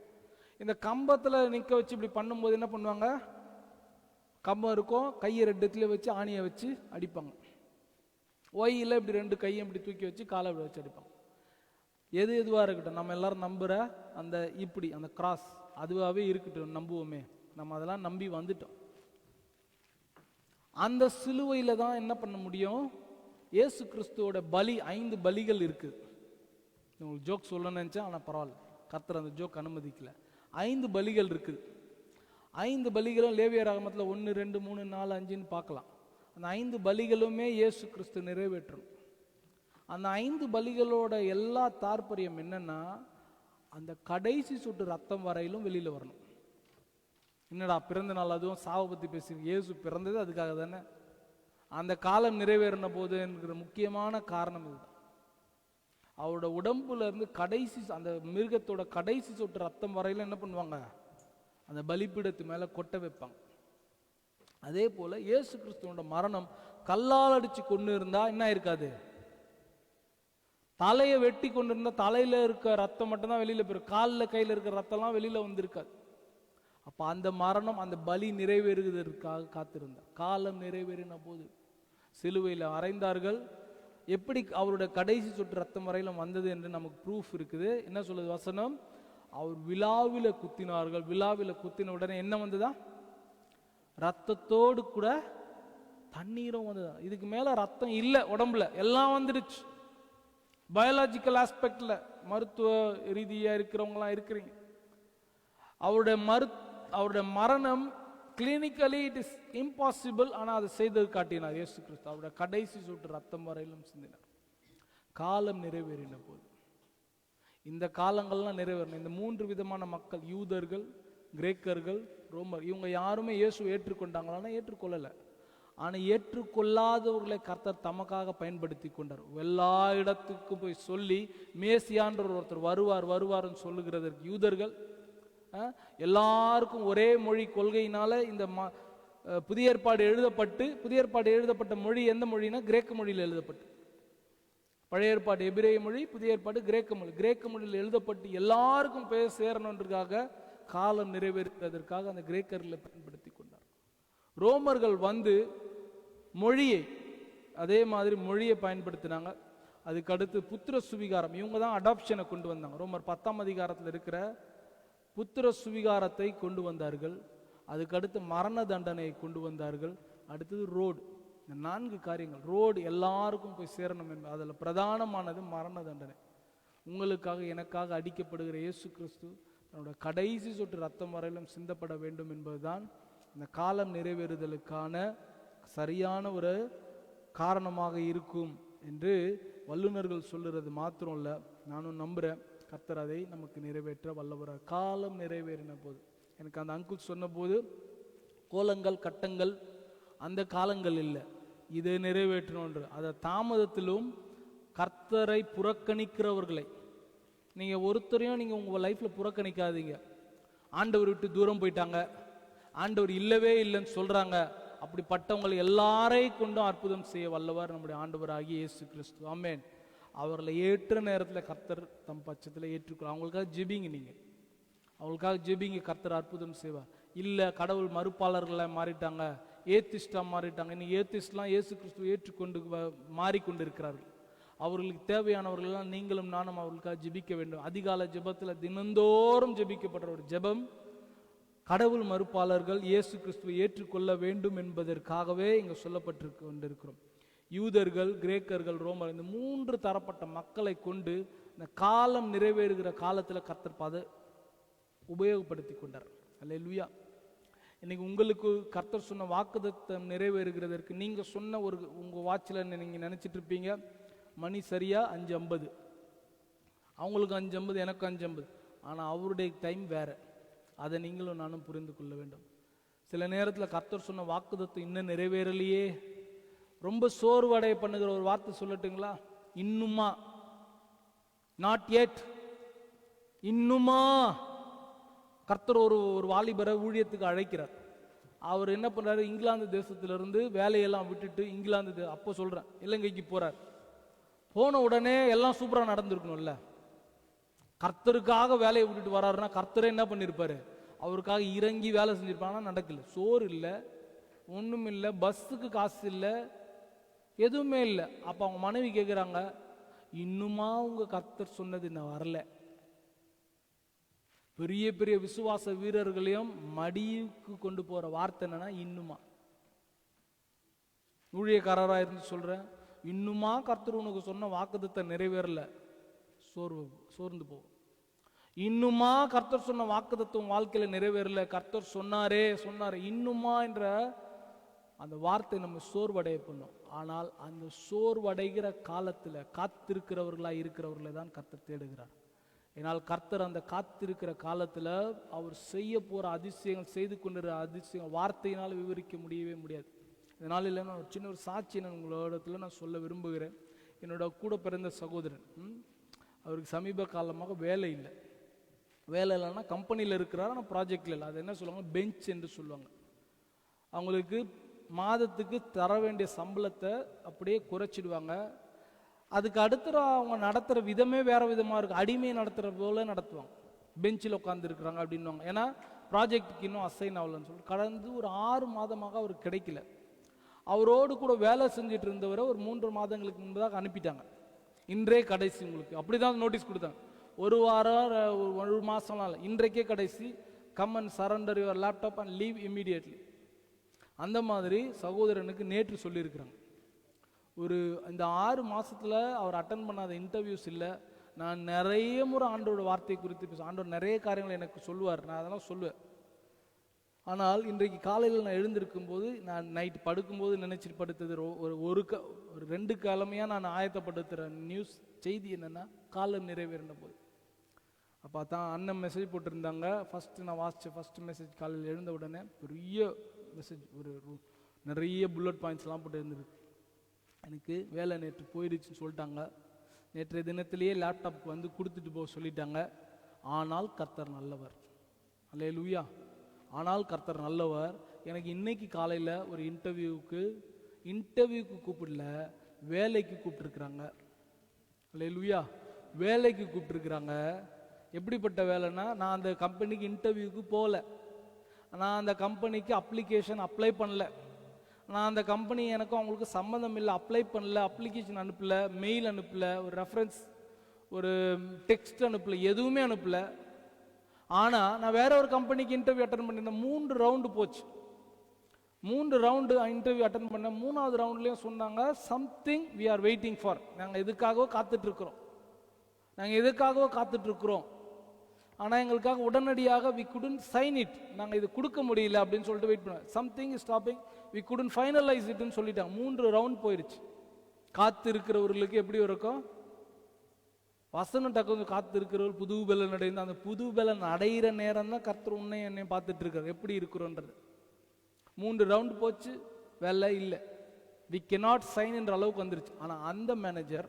A: இந்த கம்பத்துல நிக்க வச்சு இப்படி பண்ணும்போது என்ன பண்ணுவாங்க, கம்பம் இருக்கும், கையை 2 இடத்துல வச்சு ஆணியை வச்சு அடிப்பாங்க. ஒய்யில் இப்படி 2 கையும் இப்படி தூக்கி வச்சு காலை இப்படி வச்சு அடிப்பாங்க. எதுவா இருக்கட்டும், நம்ம எல்லாரும் நம்புற அந்த இப்படி அந்த கிராஸ் அதுவாகவே இருக்கட்டும், நம்புவோமே. நம்ம அதெல்லாம் நம்பி வந்துட்டோம். அந்த சிலுவையில தான் என்ன பண்ண முடியும், இயேசு கிறிஸ்துவோட பலி 5 பலிகள் இருக்கு. உங்களுக்கு ஜோக் சொல்ல நினைச்சேன், ஆனால் பரவாயில்ல, கர்த்தர் அந்த ஜோக் அனுமதிக்கல. 5 பலிகள் இருக்குது. 5 பலிகளும் லேவியராகமத்தில் 1, 2, 3, 4, 5ன்னு பார்க்கலாம். அந்த 5 பலிகளுமே இயேசு கிறிஸ்து நிறைவேற்றணும். அந்த 5 பலிகளோட எல்லா தாற்பயம் என்னன்னா, அந்த கடைசி சொட்டு ரத்தம் வரையிலும் வெளியில வரணும். என்னடா பிறந்த நாள் அதுவும் சாவை பத்தி பேசுறீங்க, இயேசு பிறந்தது அதுக்காக தானே. அந்த காலம் நிறைவேறின போது என்கிற முக்கியமான காரணம் இதுதான். அவரோட உடம்புல இருந்து கடைசி அந்த மிருகத்தோட கடைசி சொட்டு ரத்தம் வரையில என்ன பண்ணுவாங்க, அந்த பலிபீடத்து மேல கொட்ட வைப்பாங்க. அதே போல இயேசு கிறிஸ்துவோட மரணம் கல்லால் அடிச்சு கொண்டு இருந்தா என்ன இருக்காது, தலையை வெட்டி கொண்டு இருந்தா தலையில இருக்க ரத்தம் மட்டும்தான் வெளியில போயிடும், காலில் கையில இருக்க ரத்தம்லாம் வெளியில வந்திருக்காது. அப்ப அந்த மரணம் அந்த பலி நிறைவேறுவதற்காக காத்திருந்தார். காலம் நிறைவேறின போது சிலுவையில் அறைந்தார்கள். எப்படி அவருடைய கடைசி சொட்டு ரத்தம் வரையிலும் வந்தது என்று நமக்கு ப்ரூஃப் இருக்குது. என்ன சொல்லுது வசனம், அவர் விழாவில குத்தினார்கள். விழாவில குத்தின உடனே என்ன வந்ததா, ரத்தத்தோடு கூட தண்ணீரும் வந்ததா. இதுக்கு மேல ரத்தம் இல்லை உடம்புல, எல்லாம் வந்துடுச்சு. பயாலஜிக்கல் ஆஸ்பெக்ட்ல மருத்துவ ரீதியா இருக்கிறவங்களாம் இருக்கிறீங்க. அவருடைய மரணம் கிளினிக்கலி இட் இஸ் இம்பாசிபிள், ஆனால் அதை செய்தது காட்டினார் இயேசு கிறிஸ்து. அவருடைய கடைசி சொட்டு ரத்தம் வரையிலும் சிந்தினார். காலம் நிறைவேறின போது இந்த காலங்கள்லாம் நிறைவேறின இந்த 3 விதமான மக்கள், யூதர்கள், கிரேக்கர்கள், ரோமர், இவங்க யாருமே இயேசு ஏற்றுக்கொண்டாங்களான்னா ஏற்றுக்கொள்ளலை. ஆனால் ஏற்றுக்கொள்ளாதவர்களை கர்த்தர் தமக்காக பயன்படுத்தி கொண்டார். எல்லா இடத்துக்கும் போய் சொல்லி மேசியான்ற ஒருத்தர் வருவார்னு சொல்லுகிறதற்கு யூதர்கள், எல்லாருக்கும் ஒரே மொழி கொள்கையினால இந்த புதிய ஏற்பாடு எழுதப்பட்ட மொழி எந்த மொழினா கிரேக்க மொழியில் எழுதப்பட்டு, பழைய ஏற்பாடு எபிரேய மொழி, புதிய ஏற்பாடு கிரேக்க மொழி. கிரேக்க மொழியில் எழுதப்பட்டு எல்லாருக்கும் போய் சேரணுன்றதுக்காக காலம் நிறைவேறுவதற்காக அந்த கிரேக்கர்களை பயன்படுத்தி கொண்டார். ரோமர்கள் வந்து மொழியை, அதே மாதிரி மொழியை பயன்படுத்தினாங்க. அதுக்கடுத்து புத்திர சுவிகாரம், இவங்க தான் அடாப்ஷனை கொண்டு வந்தாங்க. ரோமர் 10ஆம் அதிகாரத்தில் இருக்கிற புத்திர சுவிகாரத்தை கொண்டு வந்தார்கள். அதுக்கடுத்து மரண தண்டனையை கொண்டு வந்தார்கள். அடுத்தது ரோடு. இந்த 4 காரியங்கள், ரோடு எல்லாருக்கும் போய் சேரணும் என்பது, அதில் பிரதானமானது மரண தண்டனை. உங்களுக்காக எனக்காக அடிக்கப்படுகிற இயேசு கிறிஸ்து தன்னோட கடைசி சொட்டு ரத்தம் வரையிலும் சிந்தப்பட வேண்டும் என்பதுதான் இந்த காலம் நிறைவேறுதலுக்கான சரியான ஒரு காரணமாக இருக்கும் என்று வல்லுநர்கள் சொல்லுறது மாத்திரம் இல்லை, நானும் நம்புகிறேன். கர்த்தர் அதை நமக்கு நிறைவேற்ற வல்லவரார். காலம் நிறைவேறின போது, எனக்கு அந்த அங்குள் சொன்ன போது கோலங்கள் கட்டங்கள் அந்த காலங்கள் இல்லை, இதை நிறைவேற்றணுன்ற அதை தாமதத்திலும் கர்த்தரை புறக்கணிக்கிறவர்களை நீங்கள் ஒருத்தரையும் நீங்கள் உங்கள் லைஃப்பில் புறக்கணிக்காதீங்க. ஆண்டவர் விட்டு தூரம் போயிட்டாங்க, ஆண்டவர் இல்லவே இல்லைன்னு சொல்கிறாங்க, அப்படிப்பட்டவங்களை எல்லாரையும் கொண்டும் அற்புதம் செய்ய வல்லவர் நம்முடைய ஆண்டவராகிய இயேசு கிறிஸ்து. ஆமென். அவர்களை ஏற்ற நேரத்தில் கர்த்தர் தம் பட்சத்தில் ஏற்றுக்கொள்ள, அவங்களுக்காக ஜெபிங்க. நீங்கள் அவங்களுக்காக ஜெபிங்க, கர்த்தர் அற்புதம் செய்வார். இல்லை கடவுள் மறுப்பாளர்களை மாறிட்டாங்க, ஏத்திஸ்டாக மாறிட்டாங்க, இன்னைக்கு ஏத்திஸ்ட்லாம் இயேசு கிறிஸ்துவை ஏற்றுக்கொண்டு மாறிக்கொண்டு இருக்கிறார்கள். அவர்களுக்கு தேவையானவர்களெல்லாம் நீங்களும் நானும் அவர்களுக்காக ஜெபிக்க வேண்டும். அதிகால ஜெபத்தில் தினந்தோறும் ஜெபிக்கப்படுற ஒரு ஜெபம் கடவுள் மறுப்பாளர்கள் இயேசு கிறிஸ்துவை ஏற்றுக்கொள்ள வேண்டும் என்பதற்காகவே இங்கே சொல்லப்பட்டிருக்கு கொண்டிருக்கிறோம். யூதர்கள், கிரேக்கர்கள், ரோமர், இந்த 3 தரப்பட்ட மக்களை கொண்டு இந்த காலம் நிறைவேறுகிற காலத்தில் கர்த்தர் உபயோகப்படுத்தி கொண்டார். அல்லேலூயா. இன்னைக்கு உங்களுக்கு கர்த்தர் சொன்ன வாக்குத்தத்தம் நிறைவேறுகிறதற்கு நீங்கள் சொன்ன ஒரு உங்கள் வாட்சில் நீங்கள் நினச்சிட்டு இருப்பீங்க, மணி சரியா 5:50, அவங்களுக்கு 5:50, எனக்கு 5:50. ஆனால் அவருடைய டைம் வேற. அதை நீங்களும் நானும் புரிந்து கொள்ள வேண்டும். சில நேரத்தில் கர்த்தர் சொன்ன வாக்குத்தத்தம் இன்னும் நிறைவேறலையே, ரொம்ப சோர்வடைய பண்ணுகிற ஒரு வார்த்தை சொல்லட்டுங்களா? இன்னுமா, நாட் yet, இன்னுமா. கர்த்தர் ஒரு வாலிபரை ஊழியத்துக்கு அழைக்கிறார். அவர் என்ன பண்றாரு, இங்கிலாந்து தேசத்திலிருந்து வேலையெல்லாம் விட்டுட்டு இங்கிலாந்து அப்போ சொல்றேன் இலங்கைக்கு போறார். போன உடனே எல்லாம் சூப்பராக நடந்திருக்கணும்ல. கர்த்தருக்காக வேலையை விட்டுட்டு வர்றாருன்னா கர்த்தரே என்ன பண்ணியிருப்பாரு, அவருக்காக இறங்கி வேலை செஞ்சிருப்பாங்கன்னா நடக்கல. சோறு இல்லை, ஒன்றும் இல்லை, பஸ்ஸுக்கு காசு இல்லை, எதுவுமே இல்லை. அப்போ அவங்க மனைவி கேட்குறாங்க, இன்னுமா உங்க கர்த்தர் சொன்னது இன்னும் வரல? பெரிய பெரிய விசுவாச வீரர்களையும் மடிக்கு கொண்டு போற வார்த்தை என்னன்னா இன்னுமா. ஊழியக்காரராக இருந்து சொல்றேன், இன்னுமா கர்த்தர் உனக்கு சொன்ன வாக்குத்தத்தை நிறைவேறல, சோர்ந்து போகும். இன்னுமா கர்த்தர் சொன்ன வாக்குத்தத்தம் வாழ்க்கையில நிறைவேறல, கர்த்தர் சொன்னாரே இன்னுமா என்ற அந்த வார்த்தை நம்ம சோர்வடைய பண்ணும். ஆனால் அந்த சோர்வடைகிற காலத்துல காத்திருக்கிறவர்களாக இருக்கிறவர்களை தான் கர்த்தர் தேடுகிறார். ஏனால் கர்த்தர் அந்த காத்திருக்கிற காலத்துல அவர் செய்ய போற அதிசயங்கள், செய்து கொண்டிருக்கிற அதிசயங்கள் வார்த்தையினால் விவரிக்க முடியவே முடியாது. இதனால இல்லை, நான் சின்ன ஒரு சாட்சி உங்களோடத்துல நான் சொல்ல விரும்புகிறேன். என்னோட கூட பிறந்த சகோதரன், அவருக்கு சமீப காலமாக வேலை இல்லை. வேலை இல்லைன்னா கம்பெனியில் இருக்கிறார், ஆனால் ப்ராஜெக்டில் இல்லை. அது என்ன சொல்லுவாங்க, பெஞ்ச் என்று சொல்லுவாங்க. அவங்களுக்கு மாதத்துக்கு தர வேண்டிய சம்பளத்தை அப்படியே குறைச்சிடுவாங்க. அதுக்கு அடுத்த அவங்க நடத்துகிற விதமே வேற விதமாக இருக்கும். அடிமையை நடத்துகிற போல நடத்துவாங்க. பெஞ்சில் உட்காந்து இருக்கிறாங்க அப்படின்வாங்க. ஏன்னா ப்ராஜெக்டுக்கு இன்னும் அசைன் ஆகலன்னு சொல்லி கடந்து ஒரு 6 மாதமாக அவருக்கு கிடைக்கல. அவரோடு கூட வேலை செஞ்சுட்டு இருந்தவரை ஒரு 3 மாதங்களுக்கு முன்பதாக அனுப்பிட்டாங்க. இன்றே கடைசி உங்களுக்கு, அப்படிதான் நோட்டீஸ் கொடுத்தாங்க. ஒரு வாரம், ஒரு மாதம்லாம் இல்லை, இன்றைக்கே கடைசி, come and surrender your laptop and leave immediately. அந்த மாதிரி சகோதரனுக்கு நேற்று சொல்லியிருக்கிறாங்க. இந்த 6 மாசத்துல அவர் அட்டன் பண்ணாத இன்டர்வியூஸ் இல்லை. நான் நிறைய முறை ஆண்டோட வார்த்தை குறித்து பேசுவேன். ஆண்டோர் நிறைய காரியங்களை எனக்கு சொல்லுவார், நான் அதெல்லாம் சொல்லுவேன். ஆனால் இன்றைக்கு காலையில் நான் எழுந்திருக்கும் போது, நான் நைட் படுக்கும்போது நினைச்சிட்டு படுத்தது ஒரு 2 கிழமையாக நான் ஆயத்தப்படுத்துகிற நியூஸ் செய்தி என்னென்னா, காலம் நிறைவேறின போது. அப்போ தான் அண்ணன் மெசேஜ் போட்டிருந்தாங்க. ஃபஸ்ட்டு நான் வாசித்த ஃபஸ்ட்டு மெசேஜ் காலையில் எழுந்த உடனே பெரிய மெசேஜ், நிறைய புல்லட் பாயிண்ட்ஸ்லாம் போட்டு இருந்துருக்கு. எனக்கு வேலை நேற்று போயிடுச்சுன்னு சொல்லிட்டாங்க. நேற்றைய தினத்திலேயே லேப்டாப் வந்து கொடுத்துட்டு போக சொல்லிட்டாங்க. ஆனால் கர்த்தர் நல்லவர். அல்லேலூயா. ஆனால் கர்த்தர் நல்லவர். எனக்கு இன்னைக்கு காலையில் ஒரு இன்டர்வியூக்கு கூப்பிடல, வேலைக்கு கூப்பிட்டுருக்குறாங்க. அல்லேலூயா. வேலைக்கு கூப்பிட்டுருக்குறாங்க. எப்படிப்பட்ட வேலைன்னா, நான் அந்த கம்பெனிக்கு இன்டர்வியூக்கு போகல, நான் அந்த கம்பெனிக்கு அப்ளிகேஷன் அப்ளை பண்ணல, நான் அந்த கம்பெனி எனக்கும் அவங்களுக்கு சம்மந்தம் இல்லை, அப்ளை பண்ணல, அப்ளிகேஷன் அனுப்பல, மெயில் அனுப்பல, ஒரு ரெஃபரன்ஸ் ஒரு டெக்ஸ்ட் அனுப்பல, எதுவுமே அனுப்பல. ஆனால் நான் வேற ஒரு கம்பெனிக்கு இன்டர்வியூ அட்டன் பண்ணியிருந்தேன். 3 ரவுண்டு போச்சு. 3 ரவுண்டு இன்டர்வியூ அட்டன் பண்ணேன். 3வது ரவுண்ட்லேயும் சொன்னாங்க, something we are waiting for, நாங்கள் எதுக்காகவோ காத்துட்ருக்குறோம், நாங்கள் எதுக்காகவோ காத்துட்ருக்குறோம், ஆனால் எங்களுக்காக உடனடியாக வி குடன்ட் சைன் இட், நாங்கள் இது கொடுக்க முடியல அப்படின்னு சொல்லிட்டு வெயிட் பண்ணோம். Something is stopping, we couldn't finalise இட்னு சொல்லிட்டாங்க. 3 ரவுண்ட் போயிடுச்சு. காத்து இருக்கிறவர்களுக்கு எப்படி இருக்கும் வசனம் டக்கு, காத்து இருக்கிறவர் புது பலன் அடைந்து, அந்த புது பலன் அடைகிற நேரம் தான் கர்த்தர் உன்னை என்னை பார்த்துட்டு இருக்காரு எப்படி இருக்கிறோன்றது. 3 ரவுண்டு போச்சு, வேலை இல்லை, வி கெனாட் சைன் என்ற அளவுக்கு வந்துருச்சு. ஆனால் அந்த மேனேஜர்,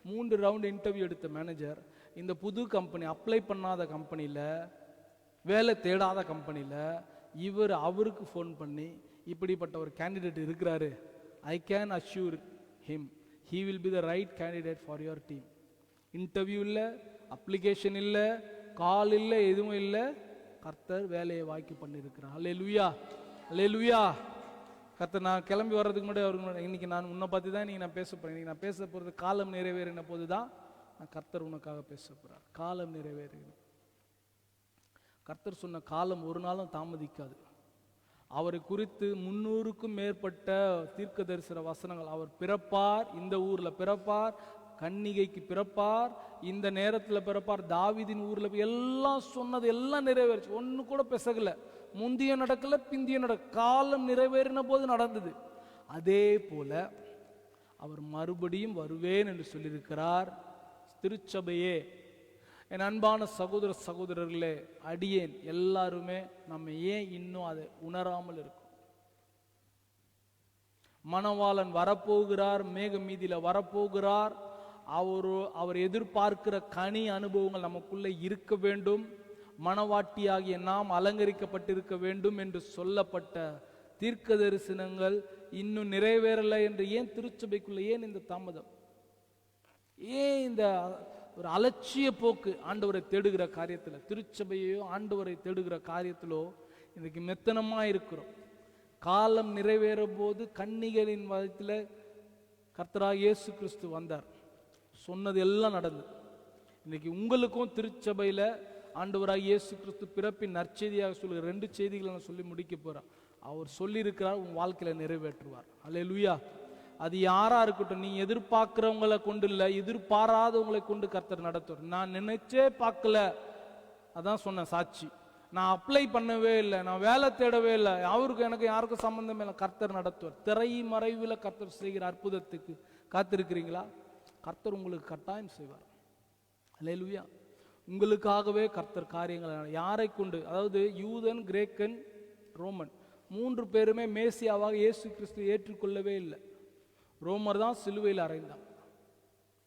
A: 3 ரவுண்டு இன்டர்வியூ எடுத்த மேனேஜர், இந்த புது கம்பெனி அப்ளை பண்ணாத கம்பெனியில், வேலை தேடாத கம்பெனியில் அவருக்கு ஃபோன் பண்ணி, இப்படிப்பட்ட ஒரு கேண்டிடேட் இருக்கிறாரு, I can assure him he will be the right candidate for your team. Interview இல்லை, அப்ளிகேஷன் இல்லை, கால் இல்லை, எதுவும் இல்லை, கர்த்தர் வேலையை வாக்கி பண்ணியிருக்கிறார். அல்லேலூயா, அல்லேலூயா. கர்த்தர் நான் கிளம்பி வர்றதுக்கு முன்னாடி அவருக்கு, இன்னைக்கு நான் உன்னை பற்றி தான் இன்னைக்கு நான் பேச போகிறேன், இன்னைக்கு நான் பேச போகிறது காலம் நிறைவேறின போது தான் நான் கர்த்தர் உனக்காக பேச போகிறார். காலம் நிறைவேறின, கர்த்தர் சொன்ன காலம் ஒரு நாளும் தாமதிக்காது. அவரை குறித்து 300க்கும் மேற்பட்ட தீர்க்க தரிசன வசனங்கள், அவர் பிறப்பார், இந்த ஊரில் பிறப்பார், கன்னிகைக்கு பிறப்பார், இந்த நேரத்தில் பிறப்பார், தாவீதின் ஊரில், எல்லாம் சொன்னது எல்லாம் நிறைவேறிச்சு. ஒன்று கூட பெசகல, முந்திய நடக்கல, பிந்திய காலம் நிறைவேறின போது நடந்தது. அதே போல அவர் மறுபடியும் வருவேன் என்று சொல்லியிருக்கிறார். திருச்சபையே, என் அன்பான சகோதர சகோதரர்களே, அடியேன் எல்லாருமே நம்ம ஏன் இன்னும் அதை உணராமல் இருக்கும்? மணவாளன் வரப்போகிறார், மேக மீதியில வரப்போகிறார். அவர் எதிர்பார்க்கிற கனி அனுபவங்கள் நமக்குள்ளே இருக்க வேண்டும். மணவாட்டியாகிய நாம் அலங்கரிக்கப்பட்டிருக்க வேண்டும் என்று சொல்லப்பட்ட தீர்க்க தரிசனங்கள் இன்னும் நிறைவேறலை என்று ஏன் திருச்சபைக்குள்ள ஏன் இந்த தாமதம்? ஏன் இந்த ஒரு அலட்சிய போக்கு? ஆண்டவரை தேடுகிற காரியத்தில், திருச்சபையோ ஆண்டவரை தேடுகிற காரியத்திலோ இன்னைக்கு மெத்தனமா இருக்கிறோம். காலம் நிறைவேற போது கன்னிகளின் வயத்தில் கர்த்தராகிய இயேசு கிறிஸ்து வந்தார், சொன்னது எல்லாம் நடந்தது. இன்னைக்கு உங்களுக்கும் திருச்சபையில் ஆண்டவராகிய இயேசு கிறிஸ்து பிறப்பின் நற்செய்தியாக சொல்லுகிற 2 செய்திகளை நான் சொல்லி முடிக்க போறேன். அவர் சொல்லியிருக்கிறார், உன் வாழ்க்கையில நிறைவேற்றுவார். அல்லேலூயா. அது யாரா இருக்கட்டும், நீ எதிர்பார்க்கிறவங்களை கொண்டு இல்லை, எதிர்பாராதவங்களை கொண்டு கர்த்தர் நடத்துவார். நான் நினைச்சே பார்க்கல, அதான் சொன்ன சாட்சி. நான் அப்ளை பண்ணவே இல்லை, நான் வேலை தேடவே இல்லை, அவருக்கு எனக்கு யாருக்கும் சம்பந்தமே இல்லை, கர்த்தர் நடத்துவார். திரை மறைவில் கர்த்தர் செய்கிற அற்புதத்துக்கு காத்திருக்கிறீங்களா? கர்த்தர் உங்களுக்கு கட்டாயம் செய்வார். அல்லேலூயா. உங்களுக்காகவே கர்த்தர் காரியங்கள், யாரை கொண்டு, அதாவது யூதன், கிரேக்கன், ரோமன் 3 பேருமே மேசியாவாக இயேசு கிறிஸ்து ஏற்றுக்கொள்ளவே இல்லை. ரோமர் தான் சிலுவையில் அறைந்தான்,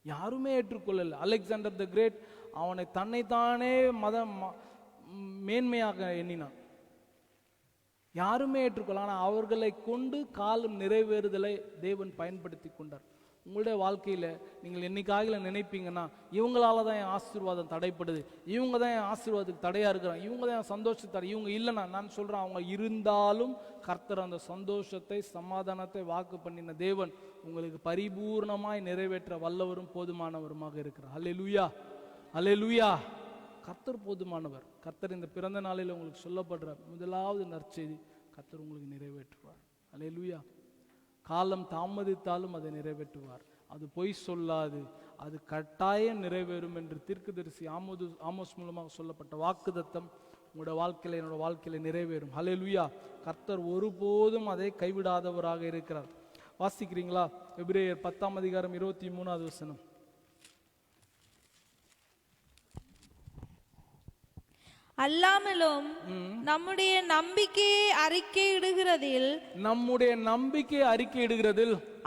A: யாருமே ஏற்றுக்கொள்ளல. அலெக்சாண்டர் த கிரேட் அவனை தன்னைத்தானே மேன்மையாக எண்ணினான், யாருமே ஏற்றுக்கொள்ள. ஆனால் அவர்களை கொண்டு காலம் நிறைவேறுதலை தேவன் பயன்படுத்தி கொண்டார். உங்களுடைய வாழ்க்கையில் நீங்கள் என்னைக்காக நினைப்பீங்கன்னா, இவங்களால தான் என் ஆசீர்வாதம் தடைப்படுது, இவங்க தான் என் ஆசீர்வாதத்துக்கு தடையாக இருக்கிறாங்க, இவங்க தான் என் சந்தோஷத்தை, இவங்க இல்லைன்னா, நான் சொல்கிறேன், அவங்க இருந்தாலும் கர்த்தர் அந்த சந்தோஷத்தை, சமாதானத்தை வாக்கு பண்ணின தேவன் உங்களுக்கு பரிபூர்ணமாய் நிறைவேற்ற வல்லவரும் போதுமானவருமாக இருக்கிறார். அல்லேலூயா, அல்லேலூயா. கர்த்தர் போதுமானவர். கர்த்தர் இந்த பிறந்த நாளில் உங்களுக்கு சொல்லப்படுற முதலாவது நற்செய்தி, கர்த்தர் உங்களுக்கு நிறைவேற்றுவார். அல்லேலூயா. காலம் தாமதித்தாலும் அதை நிறைவேற்றுவார். அது பொய் சொல்லாது, அது கட்டாயம் நிறைவேறும் என்று தீர்க்கதரிசி ஆமோஸ் மூலமாக சொல்லப்பட்ட வாக்குத்தத்தம் உங்களோட வாழ்க்கையில, என்னோட வாழ்க்கையில நிறைவேறும். ஹல்லேலூயா. கர்த்தர் ஒருபோதும் அதை கைவிடாதவராக இருக்கிறார். வாசிக்கிறீங்களா? எபிரேயர் 10ஆம் அதிகாரம் 23வது வசனம்.
B: அல்லாமலும் நம்முடைய நம்பிக்கையை அறிக்கையிடுகிறதில்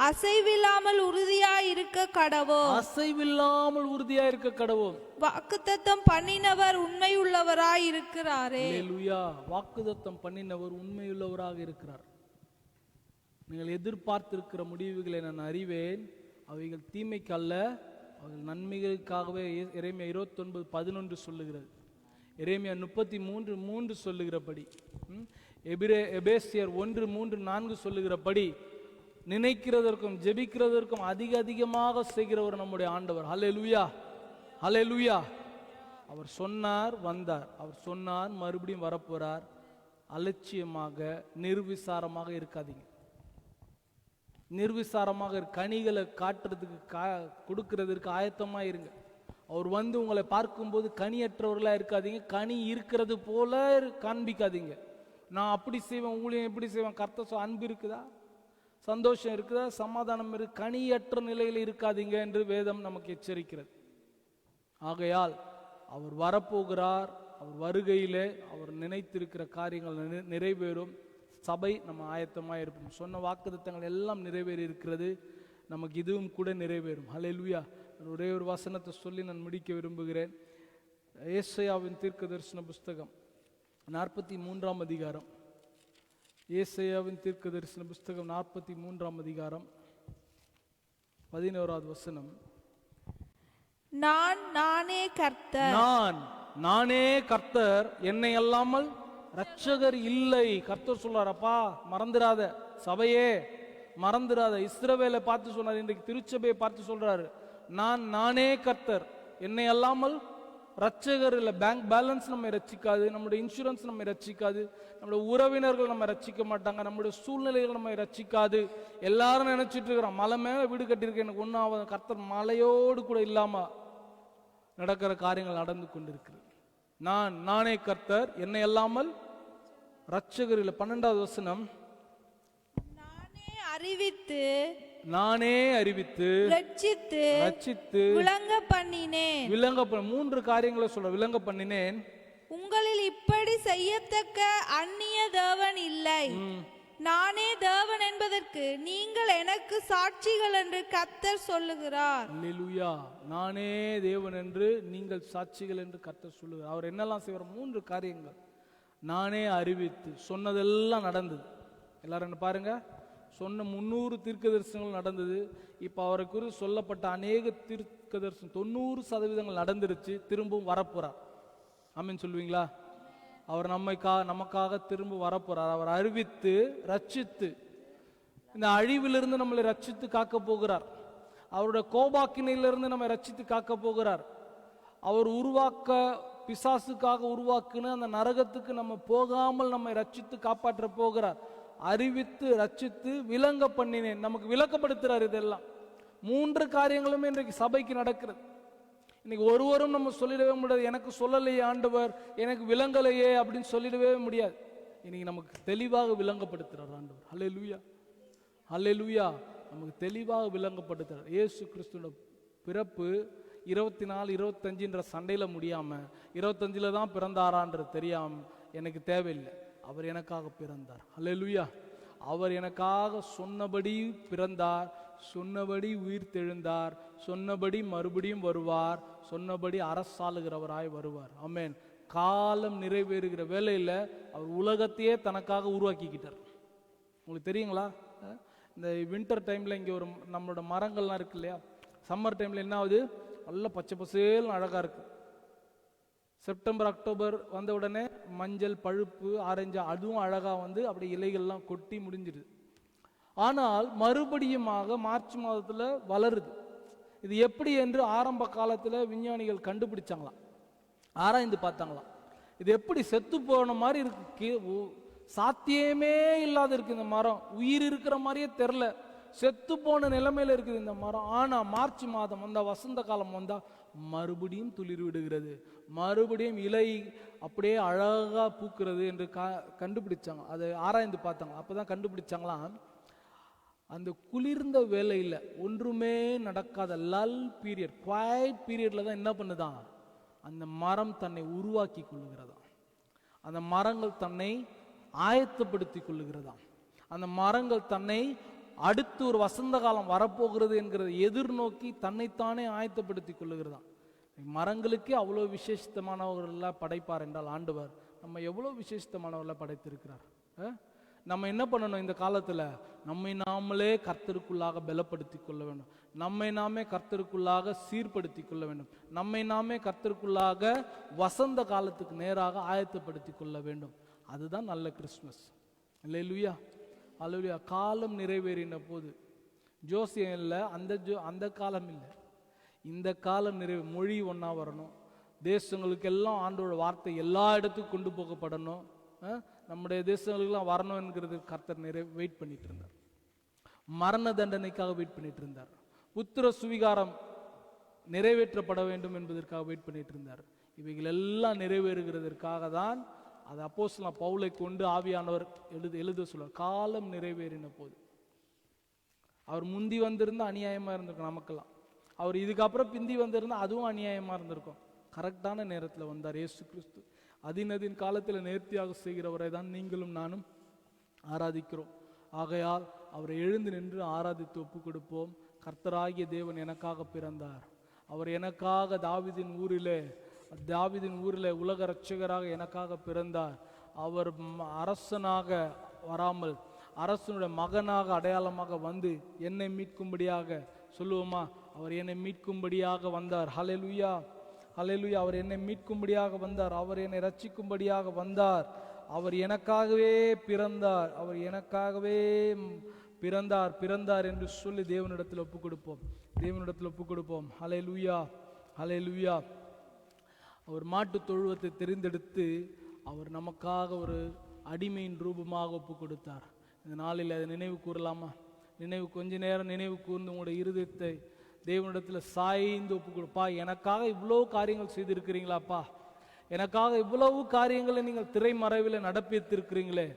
B: அசைவில்லாமல் உறுதியாய் இருக்க கடவோம். வாக்குத்தத்தம் பண்ணினவர் உண்மையுள்ளவராய் இருக்கிறாரே.
A: அல்லேலூயா. வாக்குத்தத்தம் பண்ணினவர் உண்மையுள்ளவராக இருக்கிறார். நீங்கள் எதிர்பார்த்திருக்கிற முடிவுகளை நான் அறிவேன், அவைகள் தீமைக்கு அல்ல, அவர்கள் நன்மைகளுக்காகவே எரேமியா 29:11 சொல்லுகிறது. எரேமியா 33:3 சொல்லுகிறபடி, எபேசியர் 1:3-4 சொல்லுகிறபடி, நினைக்கிறதற்கும் ஜெபிக்கிறதற்கும் அதிகமாக செய்கிறவர் நம்முடைய ஆண்டவர். ஹல்லேலூயா, ஹல்லேலூயா. அவர் சொன்னார், வந்தார். அவர் சொன்னார், மறுபடியும் வரப்போறார். அலட்சியமாக நிர்விசாரமாக இருக்காதீங்க. நிர்விசாரமாக கனிகளை காட்டுறதுக்கு கொடுக்கிறதுக்கு ஆயத்தமா இருங்க. அவர் வந்து உங்களை பார்க்கும்போது கனியற்றவர்களா இருக்காதீங்க. கனி இருக்கிறது போல காண்பிக்காதீங்க. நான் அப்படி செய்வேன், ஊழியம் எப்படி செய்வேன். கர்த்தர் அன்பு இருக்குதா, சந்தோஷம் இருக்குதா, சமாதானம் இருக்கு, கனியற்ற நிலையில் இருக்காதீங்க என்று வேதம் நமக்கு எச்சரிக்கிறது. ஆகையால் அவர் வரப்போகிறார். அவர் வருகையிலே அவர் நினைத்திருக்கிற காரியங்கள் நிறைவேறும். சபை நம்ம ஆயத்தமாக இருப்போம். சொன்ன வாக்குத்தத்தங்கள் எல்லாம் நிறைவேறி இருக்கிறது. நமக்கு இதுவும் கூட நிறைவேறும். ஹல்லேலூயா. ஒரே ஒரு வசனத்தை சொல்லி நான் முடிக்க விரும்புகிறேன். ஏசாயாவின் தீர்க்கதரிசன புஸ்தகம் 43ஆம் அதிகாரம். ஏசாயாவின் தீர்க்கதரிசன புஸ்தகம் 43ஆம் அதிகாரம் 11வது வசனம்.
B: நானே கர்த்தர்,
A: நானே கர்த்தர், என்னை அல்லாமல் ரட்சகர் இல்லை. கர்த்தர் சொல்றார். அப்பா மறந்துடாத, சபையே மறந்துடாத. இஸ்ரவேலை பார்த்து சொன்னார், இன்றைக்கு திருச்சபையை பார்த்து சொல்றாரு, நானே கர்த்தர், என்னை அல்லாமல் ரட்சகர் இல்லை. பேங்க் பேலன்ஸ் நம்ம ரட்சிக்காது, நம்முடைய இன்சூரன்ஸ் நம்ம ரட்சிக்காது, நம்முடைய உறவினர்கள் நம்ம ரட்சிக்க மாட்டாங்க, நம்முடைய சூழ்நிலைகள் நம்ம ரட்சிக்காது. எல்லாரும் நினைச்சிட்டு இருக்கிறோம், மலை மேல வீடு கட்டியிருக்கேன் எனக்கு ஒன்றாவது. கர்த்தர் மலையோடு கூட இல்லாம நடக்கிற காரியங்கள் நடந்து கொண்டிருக்கிறது. நானே கர்த்தர், என்னை அல்லாமல் ரட்சகர் இல்லை. 12வது வசனம். நானே அறிவித்து ரட்சித்து
B: விளங்க பண்ணினேன்.
A: 3 காரியங்களை சொல்ற. விளங்க பண்ணினேன்.
B: உங்களில் இப்படி செய்யத்தக்க அந்நிய தேவன் இல்லை. நானே தேவன் என்பதற்கு நீங்கள் எனக்கு சாட்சிகள் என்று கர்த்தர் சொல்லுகிறார்.
A: அல்லேலூயா. நானே தேவன் என்று நீங்கள் சாட்சிகள் என்று கர்த்தர் சொல்லுகிறார். அவர் என்னெல்லாம் செய்வார்? 3 காரியங்கள். நானே அறிவித்து, சொன்னதெல்லாம் நடந்தது. எல்லாரும் என்ன பாருங்க, சொன்ன 300 தீர்க்க தரிசனங்கள் நடந்தது. இப்ப அவரை குறித்து சொல்லப்பட்ட அநேக தீர்க்க தரிசனம் 90% நடந்துருச்சு. திரும்பவும் வரப்போறார். ஆமென் சொல்லுவீங்களா? அவர் நமக்காக திரும்ப வரப்போறார். அவர் அறிவித்து ரட்சித்து இந்த அழிவிலிருந்து நம்மளை ரட்சித்து காக்க போகிறார். அவருடைய கோபாக்கினையிலிருந்து நம்மை ரட்சித்து காக்க போகிறார். அவர் பிசாசுக்காக உருவாக்குன அந்த நரகத்துக்கு நம்ம போகாமல் நம்மை ரட்சித்து காப்பாற்ற போகிறார். அறிவித்து ரட்சித்து விளங்க பண்ணினேன். நமக்கு விளக்கப்படுத்துறார். இதெல்லாம் 3 காரியங்களுமே இன்றைக்கு சபைக்கு நடக்கிறது. இன்னைக்கு ஒருவரும் நம்ம சொல்லிடவே முடியாது, எனக்கு சொல்லலையே ஆண்டவர், எனக்கு விளங்கலையே அப்படின்னு சொல்லிடவே முடியாது. இன்னைக்கு நமக்கு தெளிவாக விளங்கப்படுத்துறார் ஆண்டவர். ஹல்லேலூயா, ஹல்லேலூயா. நமக்கு தெளிவாக விளங்கப்படுத்துறார். இயேசு கிறிஸ்துவோட பிறப்பு 24, 25 சண்டையில முடியாம 25 தான் பிறந்தாரான்றது தெரியாம எனக்கு தேவையில்லை. அவர் எனக்காக பிறந்தார். ஹல்லேலூயா. அவர் எனக்காக சொன்னபடி பிறந்தார், சொன்னபடி உயிர் தெழுந்தார், சொன்னபடி மறுபடியும் வருவார், சொன்னபடி அரசாளுகிறவராய் வருவார். ஆமென். காலம் நிறைவேறுகிற வேலையில அவர் உலகத்தையே தனக்காக உருவாக்கிக்கிட்டார். உங்களுக்கு தெரியுங்களா? இந்த வின்டர் டைம்ல இங்க ஒரு நம்மளோட மரங்கள்லாம் இருக்கு இல்லையா, சம்மர் டைம்ல என்ன ஆகுது, நல்ல பச்சை பசேல் அழகா இருக்கு. செப்டம்பர் அக்டோபர் வந்த உடனே மஞ்சள் பழுப்பு ஆரஞ்சு அதுவும் அழகா வந்து அப்படி இலைகள்லாம் கொட்டி முடிஞ்சிடுது. ஆனால் மறுபடியுமாக மார்ச் மாதத்துல வளருது. இது எப்படி என்று ஆரம்ப காலத்துல விஞ்ஞானிகள் கண்டுபிடிச்சாங்களாம், ஆராய்ந்து பார்த்தாங்களாம். இது எப்படி செத்து போன மாதிரி இருக்கு, சாத்தியமே இல்லாத இருக்கு இந்த மரம், உயிர் இருக்கிற மாதிரியே தெரில, செத்து போன நிலைமையில இருக்குது இந்த மரம். ஆனா மார்ச் மாதம் வந்தா, வசந்த காலம் வந்தா மறுபடியும் துளிர் விடுகிறது, மறுபடியும் இலை அப்படியே அழகா பூக்கிறது என்று கண்டுபிடிச்சாங்க. அதை ஆராய்ந்து பார்த்தாங்க. அப்பதான் கண்டுபிடிச்சாங்களாம், அந்த குளிர்ந்த வேலையில் ஒன்றுமே நடக்காத லல் பீரியட், குவைட் பீரியட்ல தான் என்ன பண்ணுதான், அந்த மரம் தன்னை உருவாக்கி கொள்ளுகிறதா, அந்த மரங்கள் தன்னை ஆயத்தப்படுத்தி கொள்ளுகிறதா, அந்த மரங்கள் தன்னை அடுத்து ஒரு வசந்த காலம் வரப்போகிறது என்கிறத எதிர்நோக்கி தன்னைத்தானே ஆயத்தப்படுத்தி கொள்ளுகிறதா. மரங்களுக்கே அவ்வளோ விசேஷமானவர்களாக படைப்பார் என்றால் ஆண்டவர் நம்ம எவ்வளோ விசேஷமானவர்களாக படைத்திருக்கிறார். நம்ம என்ன பண்ணணும்? இந்த காலத்துல நம்மை நாமளே கர்த்தருக்குள்ளாக பலப்படுத்தி கொள்ள வேண்டும். நம்மை நாமே கர்த்தருக்குள்ளாக சீர்படுத்தி கொள்ள வேண்டும். நம்மை நாமே கர்த்தருக்குள்ளாக வசந்த காலத்துக்கு நேராக ஆயத்தப்படுத்தி கொள்ள வேண்டும். அதுதான் நல்ல கிறிஸ்துமஸ். அல்லேலூயா, அல்லேலூயா. காலம் நிறைவேறின போது ஜோசியம் இல்லை, அந்த காலம் இல்லை, இந்த காலம் மொழி ஒன்றா வரணும். தேசங்களுக்கு எல்லாம் ஆண்டோட வார்த்தை எல்லா இடத்துக்கும் கொண்டு போகப்படணும். நம்முடைய தேசங்களுக்கெல்லாம் வரணும் என்கிறது கர்த்தர் வெயிட் பண்ணிட்டு இருந்தார். மரண தண்டனைக்காக வெயிட் பண்ணிட்டு இருந்தார். புத்திர சுவிகாரம் நிறைவேற்றப்பட வேண்டும் என்பதற்காக வெயிட் பண்ணிட்டு இருந்தார். இவைகள் எல்லாம் நிறைவேறுகிறதற்காக தான் அது அப்போஸ்தலன் பவுலை கொண்டு ஆவியானவர் எழுத சொல்றார். காலம் நிறைவேறின போது. அவர் முந்தி வந்திருந்தா அநியாயமா இருந்திருக்கும் நமக்கெல்லாம். அவர் இதுக்கப்புறம் பிந்தி வந்திருந்தா அதுவும் அநியாயமா இருந்திருக்கும். கரெக்டான நேரத்தில் வந்தார் இயேசு கிறிஸ்து. அதின் காலத்தில் நேர்த்தியாக செய்கிறவரை தான் நீங்களும் நானும் ஆராதிக்கிறோம். ஆகையால் அவரை எழுந்து நின்று ஆராதித்து ஒப்பு கொடுப்போம். கர்த்தராகிய தேவன் எனக்காக பிறந்தார். அவர் எனக்காக தாவீதின் ஊரிலே உலக இரட்சகராக எனக்காக பிறந்தார். அவர் அரசனாக வராமல் அரசனுடைய மகனாக அடையாளமாக வந்து என்னை மீட்கும்படியாக, சொல்லுவோமா, அவர் என்னை மீட்கும்படியாக வந்தார். ஹல்லேலூயா, ஹல்லேலூயா. அவர் என்னை மீட்கும்படியாக வந்தார். அவர் என்னை ரட்சிக்கும்படியாக வந்தார். அவர் எனக்காகவே பிறந்தார். அவர் எனக்காகவே பிறந்தார் என்று சொல்லி தேவனிடத்தில் ஒப்புக் கொடுப்போம். ஹல்லேலூயா, ஹல்லேலூயா. அவர் மாட்டு தொழுவத்தை தெரிந்தெடுத்து அவர் நமக்காக ஒரு அடிமையின் ரூபமாக ஒப்பு கொடுத்தார். இந்த நாளில் அதை நினைவு கூறலாமா? கொஞ்ச நேரம் நினைவு கூர்ந்து உங்களுடைய இருதயத்தை தேவனிடத்தில் சாய்ந்து ஒப்பு கொடுப்பா. எனக்காக இவ்வளவு காரியங்கள் செய்திருக்கிறீங்களாப்பா, எனக்காக இவ்வளவு காரியங்களை நீங்கள் திரைமறைவில் நடப்பித்திருக்கிறீங்களே,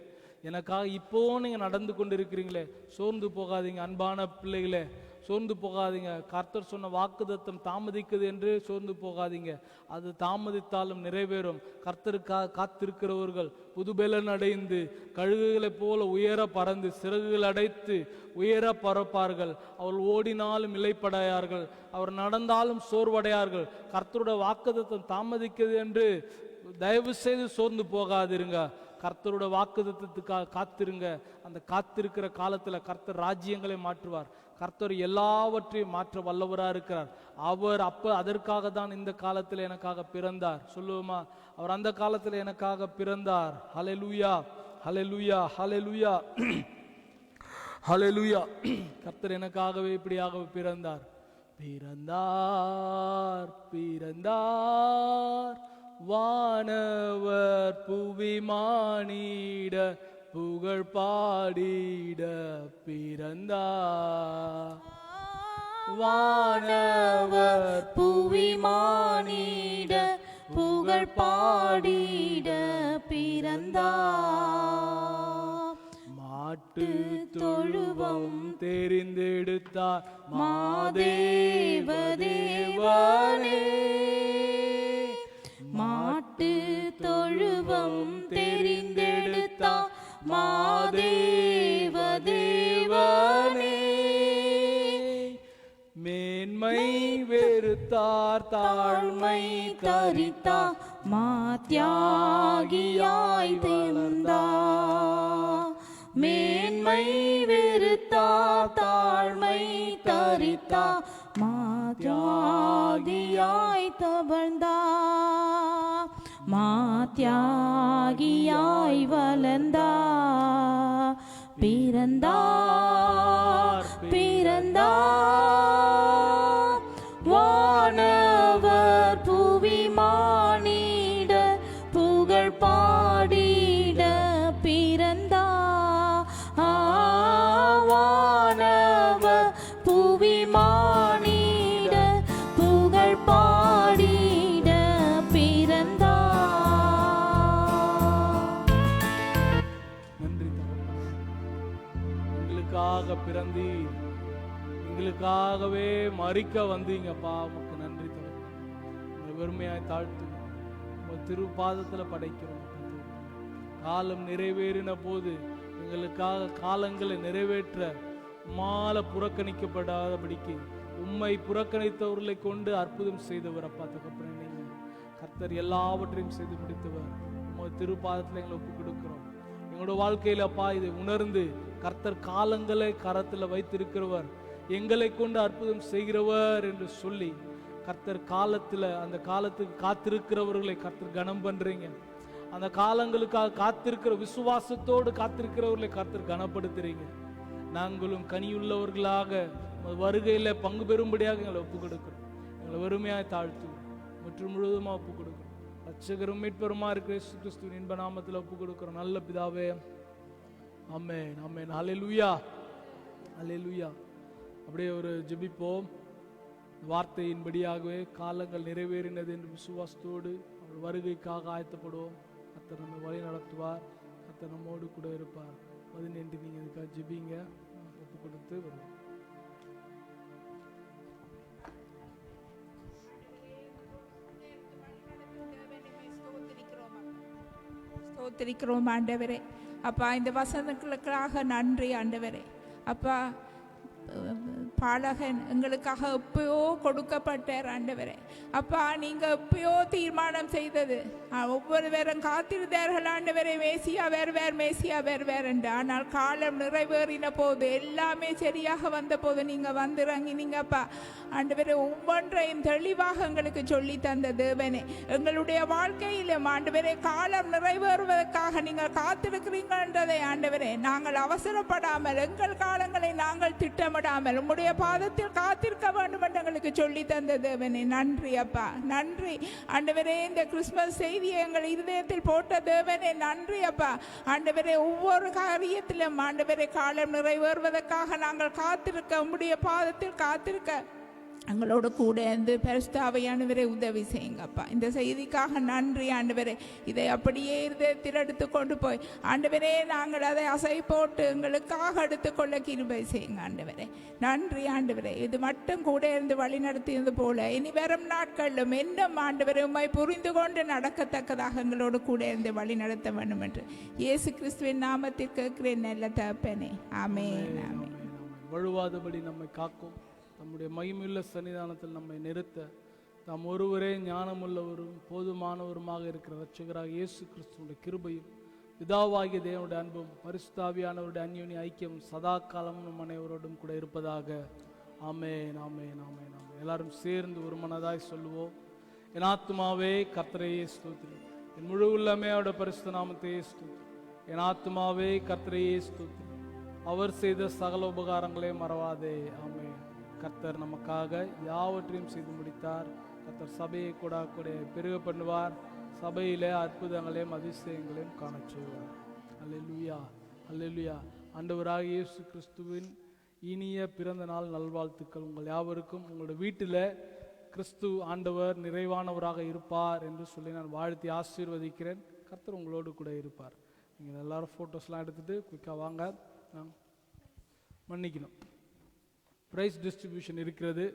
A: எனக்காக இப்போ நீங்கள் நடந்து கொண்டிருக்கிறீங்களே, சோர்ந்து போகாதீங்க அன்பான பிள்ளைகளே, சோர்ந்து போகாதீங்க. கர்த்தர் சொன்ன வாக்குத்தத்தம் தாமதிக்குது என்று சோர்ந்து போகாதீங்க. அது தாமதித்தாலும் நிறைவேறும். கர்த்தருக்காக காத்திருக்கிறவர்கள் புதுபெலன் அடைந்து கழுகுகளைப் போல உயர பறந்து சிறகுகள் அடைத்து உயர பறப்பார்கள். அவர்கள் ஓடினாலும் இளைப்படையார்கள், அவர் நடந்தாலும் சோர்வடையார்கள். கர்த்தருடைய வாக்குத்தத்தம் தாமதிக்குது என்று தயவு செய்து சோர்ந்து போகாதிருங்க. கர்த்தருடைய வாக்குத்தத்தத்துக்காக காத்திருங்க. அந்த காத்திருக்கிற காலத்தில் கர்த்தர் ராஜ்யங்களை மாற்றுவார். கர்த்தர் எல்லாவற்றையும் மாற்ற வல்லவராக இருக்கிறார். அவர் அதற்காக தான் இந்த காலத்தில் எனக்காக பிறந்தார். சொல்லுவோமா, அவர் அந்த காலத்தில் எனக்காக பிறந்தார். ஹல்லேலூயா, ஹல்லேலூயா, ஹல்லேலூயா, ஹல்லேலூயா. கர்த்தர் எனக்காகவே இப்படியாக பிறந்தார். வானவர் புவி மானிட புகழ் பாடிட பிறந்தார்.
C: வானவர் புவி மானிட புகழ் பாடிட பிறந்தார்.
A: மாட்டு தொழுவம் தெரிந்தெடுத்தார் மாதேவ தேவனே.
C: மாட்டு தொழுவம் தெரிந்தெடுத்தார் மாதேவ தேவனே.
A: மேன்மை வெறுத்தார் தாழ்மை
C: தரித்தார் மாத்யாகியாய் வளர்ந்தார். மேன்மை வெறுத்தார் தாழ்மை தரித்தார் மாத்யாகியாய் தவழ்ந்தார். மாத்யாகியாய் வளர்ந்தார். பிறந்தார். வானவர் புவி மானிட புகழ் பாடிட பிறந்தார். வானவர் புவி மானிட புகழ் பாடிட பிறந்தார்.
A: நன்றி தகப்பனே, எங்களுக்காக பிறந்தீர், எங்களுக்காகவே மறிக்க வந்தீங்கப்பா. உமக்கு நன்றி தகப்பனே. உங்களை வெறுமையாய் தாழ்த்து உங்கள் திருப்பாதத்தில் படைக்கிறோம். காலம் நிறைவேறின போது எங்களுக்காக காலங்களை நிறைவேற்ற உம்மால புறக்கணிக்கப்படாதபடிக்கு உம்மை புறக்கணித்தவர்களை கொண்டு அற்புதம் செய்தவர் அப்பா தகப்பனே. நீங்கள் கர்த்தர் எல்லாவற்றையும் செய்து முடித்தவர். உங்கள் திருப்பாதத்தில் எங்களை ஒப்புக் கொடுக்கிறோம். எங்களோட வாழ்க்கையில அப்பா இதை உணர்ந்து கர்த்தர் காலங்களை கரத்தில் வைத்திருக்கிறவர், எங்களை கொண்டு அற்புதம் செய்கிறவர் என்று சொல்லி கர்த்தர் காலத்தில் அந்த காலத்துக்கு காத்திருக்கிறவர்களை கர்த்தர் கனம் பண்றீங்க. அந்த காலங்களுக்காக காத்திருக்கிற விசுவாசத்தோடு காத்திருக்கிறவர்களை கர்த்தர் கனப்படுத்துறீங்க. நாங்களும் கனியுள்ளவர்களாக வருகையில பங்கு பெறும்படியாக எங்களை ஒப்புக் கொடுக்கிறோம். எங்களை வெறுமையாய் தாழ்த்து மற்றும் முழுவதுமா ஒப்புக் கொடுக்கிறோம். ரட்சகரும் மீட்பருமா இருக்கிற இயேசு கிறிஸ்துவின் இன்ப நாமத்தில் ஒப்புக் கொடுக்கிறோம் நல்ல பிதாவே. ஆமென் ஆமென். ஹல்லேலூயா ஹல்லேலூயா. அப்படியே ஒரு ஜெபிப்போம். வார்த்தையின்படியாகவே காலங்கள் நிறைவேறினது என்று விசுவாசத்தோடு அவர் வருகைக்காக ஆயத்தப்படுவோம். கர்த்தர் நம்மை வழி நடத்துவார். கர்த்தர் நம்மோடு கூட இருப்பார். 14 நீங்க இதுக்காக ஜெபிங்க. ஒப்பு கொடுத்து வருவோம்.
B: ஸ்தோத்திரிக்கிறோம் ஆண்டவரே. அப்பா இந்த வசனங்களுக்காக நன்றி ஆண்டவரே. அப்பா பாலகன் எங்களுக்காக எப்பயோ கொடுக்கப்பட்டார் ஆண்டவரே. அப்பா நீங்க எப்பயோ தீர்மானம் செய்தது ஒவ்வொரு பேரும் காத்திருந்தார்கள் ஆண்டவரே. மேசியா வேறு மேசியா வேறு என்று. ஆனால் காலம் நிறைவேறின போது எல்லாமே சரியாக வந்த போது நீங்க வந்திறங்கினீங்கப்பா ஆண்டவரே. ஒவ்வொன்றையும் தெளிவாக எங்களுக்கு சொல்லி தந்த தேவனே, எங்களுடைய வாழ்க்கையிலும் ஆண்டவரே காலம் நிறைவேறுவதற்காக நீங்கள் காத்திருக்கிறீங்கன்றதை ஆண்டவரே நாங்கள் அவசரப்படாமல் எங்கள் காலங்களை நாங்கள் திட்டமிடாமல் உங்களுடைய பாதத்தில் காத்திருக்க வேண்டும் என்று எங்களுக்கு சொல்லி தந்த தேவனே நன்றி அப்பா. நன்றி ஆண்டவரே. இந்த கிறிஸ்துமஸ் செய்தியை எங்கள் இருதயத்தில் போட்ட தேவனே நன்றி அப்பா ஆண்டவரே. ஒவ்வொரு காரியத்திலும் ஆண்டவரே காலம் நிறைவேறுவதற்காக நாங்கள் காத்திருக்க உங்களுடைய பாதத்தில் காத்திருக்க எங்களோட கூட இருந்து பரிசுத்த ஆவியானவரே உதவி செய்யுங்கப்பா. இந்த செய்திக்காக நன்றி ஆண்டவரே. இதை அப்படியே இருதயத்தில் எடுத்துக்கொண்டு போய் ஆண்டவரே நாங்கள் அதை அசை போட்டு எங்களுக்காக எடுத்துக்கொள்ள கிருபை செய்யுங்க ஆண்டவரே. நன்றி ஆண்டவரே. இது மட்டும் கூட இருந்து வழி நடத்தியது போல இனி வரும் நாட்களிலும் இன்னும் ஆண்டவரே உம்மை புரிந்து கொண்டு நடக்கத்தக்கதாக எங்களோடு கூட இருந்து வழி நடத்த வேண்டும் என்று இயேசு கிறிஸ்துவின் நாமத்தில் கேட்கிறேன் நல்ல தகப்பனே. ஆமென் ஆமென்.
A: வழுவாதபடி நம்மை காக்கும் நம்முடைய மகிமையுள்ள சன்னிதானத்தில் நம்மை நிறுத்த தாம் ஒருவரே ஞானமுள்ளவரும் போதுமானவருமாக இருக்கிற இரட்சகராக இயேசு கிறிஸ்துவுடைய கிருபையும் பிதாவாகிய தேவனுடைய அன்பும் பரிசுத்த ஆவியானவருடைய அந்யோன்ய ஐக்கியம் சதா காலமும் நம் அனைவரோடும் கூட இருப்பதாக. ஆமென் ஆமென் ஆமென் ஆமென். எல்லாரும் சேர்ந்து ஒரு மனதாய் சொல்லுவோம். என் ஆத்துமாவே கர்த்தரையே ஸ்தோத்திரி, என் முழு உள்ளமே அவருடைய பரிசுத்த நாமத்தையே ஸ்தோத்திரி. என் ஆத்துமாவே கர்த்தரையே ஸ்தோத்திரி, அவர் செய்த சகல உபகாரங்களே மறவாதே. ஆமென். கர்த்தர் நமக்காக யாவற்றையும் செய்து முடித்தார். கர்த்தர் சபையை கூட பெருக பண்ணுவார். சபையிலே அற்புதங்களையும் அதிசயங்களையும் காணச் செய்வார். அல்லேலூயா அல்லேலூயா. ஆண்டவராகிய இயேசு கிறிஸ்துவின் இனிய பிறந்த நாள் நல்வாழ்த்துக்கள் உங்கள் யாவருக்கும். உங்களுடைய வீட்டில் கிறிஸ்து ஆண்டவர் நிறைவானவராக இருப்பார் என்று சொல்லி நான் வாழ்த்தி ஆசீர்வதிக்கிறேன். கர்த்தர் உங்களோடு கூட இருப்பார். நீங்கள் எல்லாரும் ஃபோட்டோஸ்லாம் எடுத்துகிட்டு குயிக்காக வாங்க. மன்னிக்கணும், ப்ரைஸ் டிஸ்ட்ரிபியூஷன் இருக்கிறது.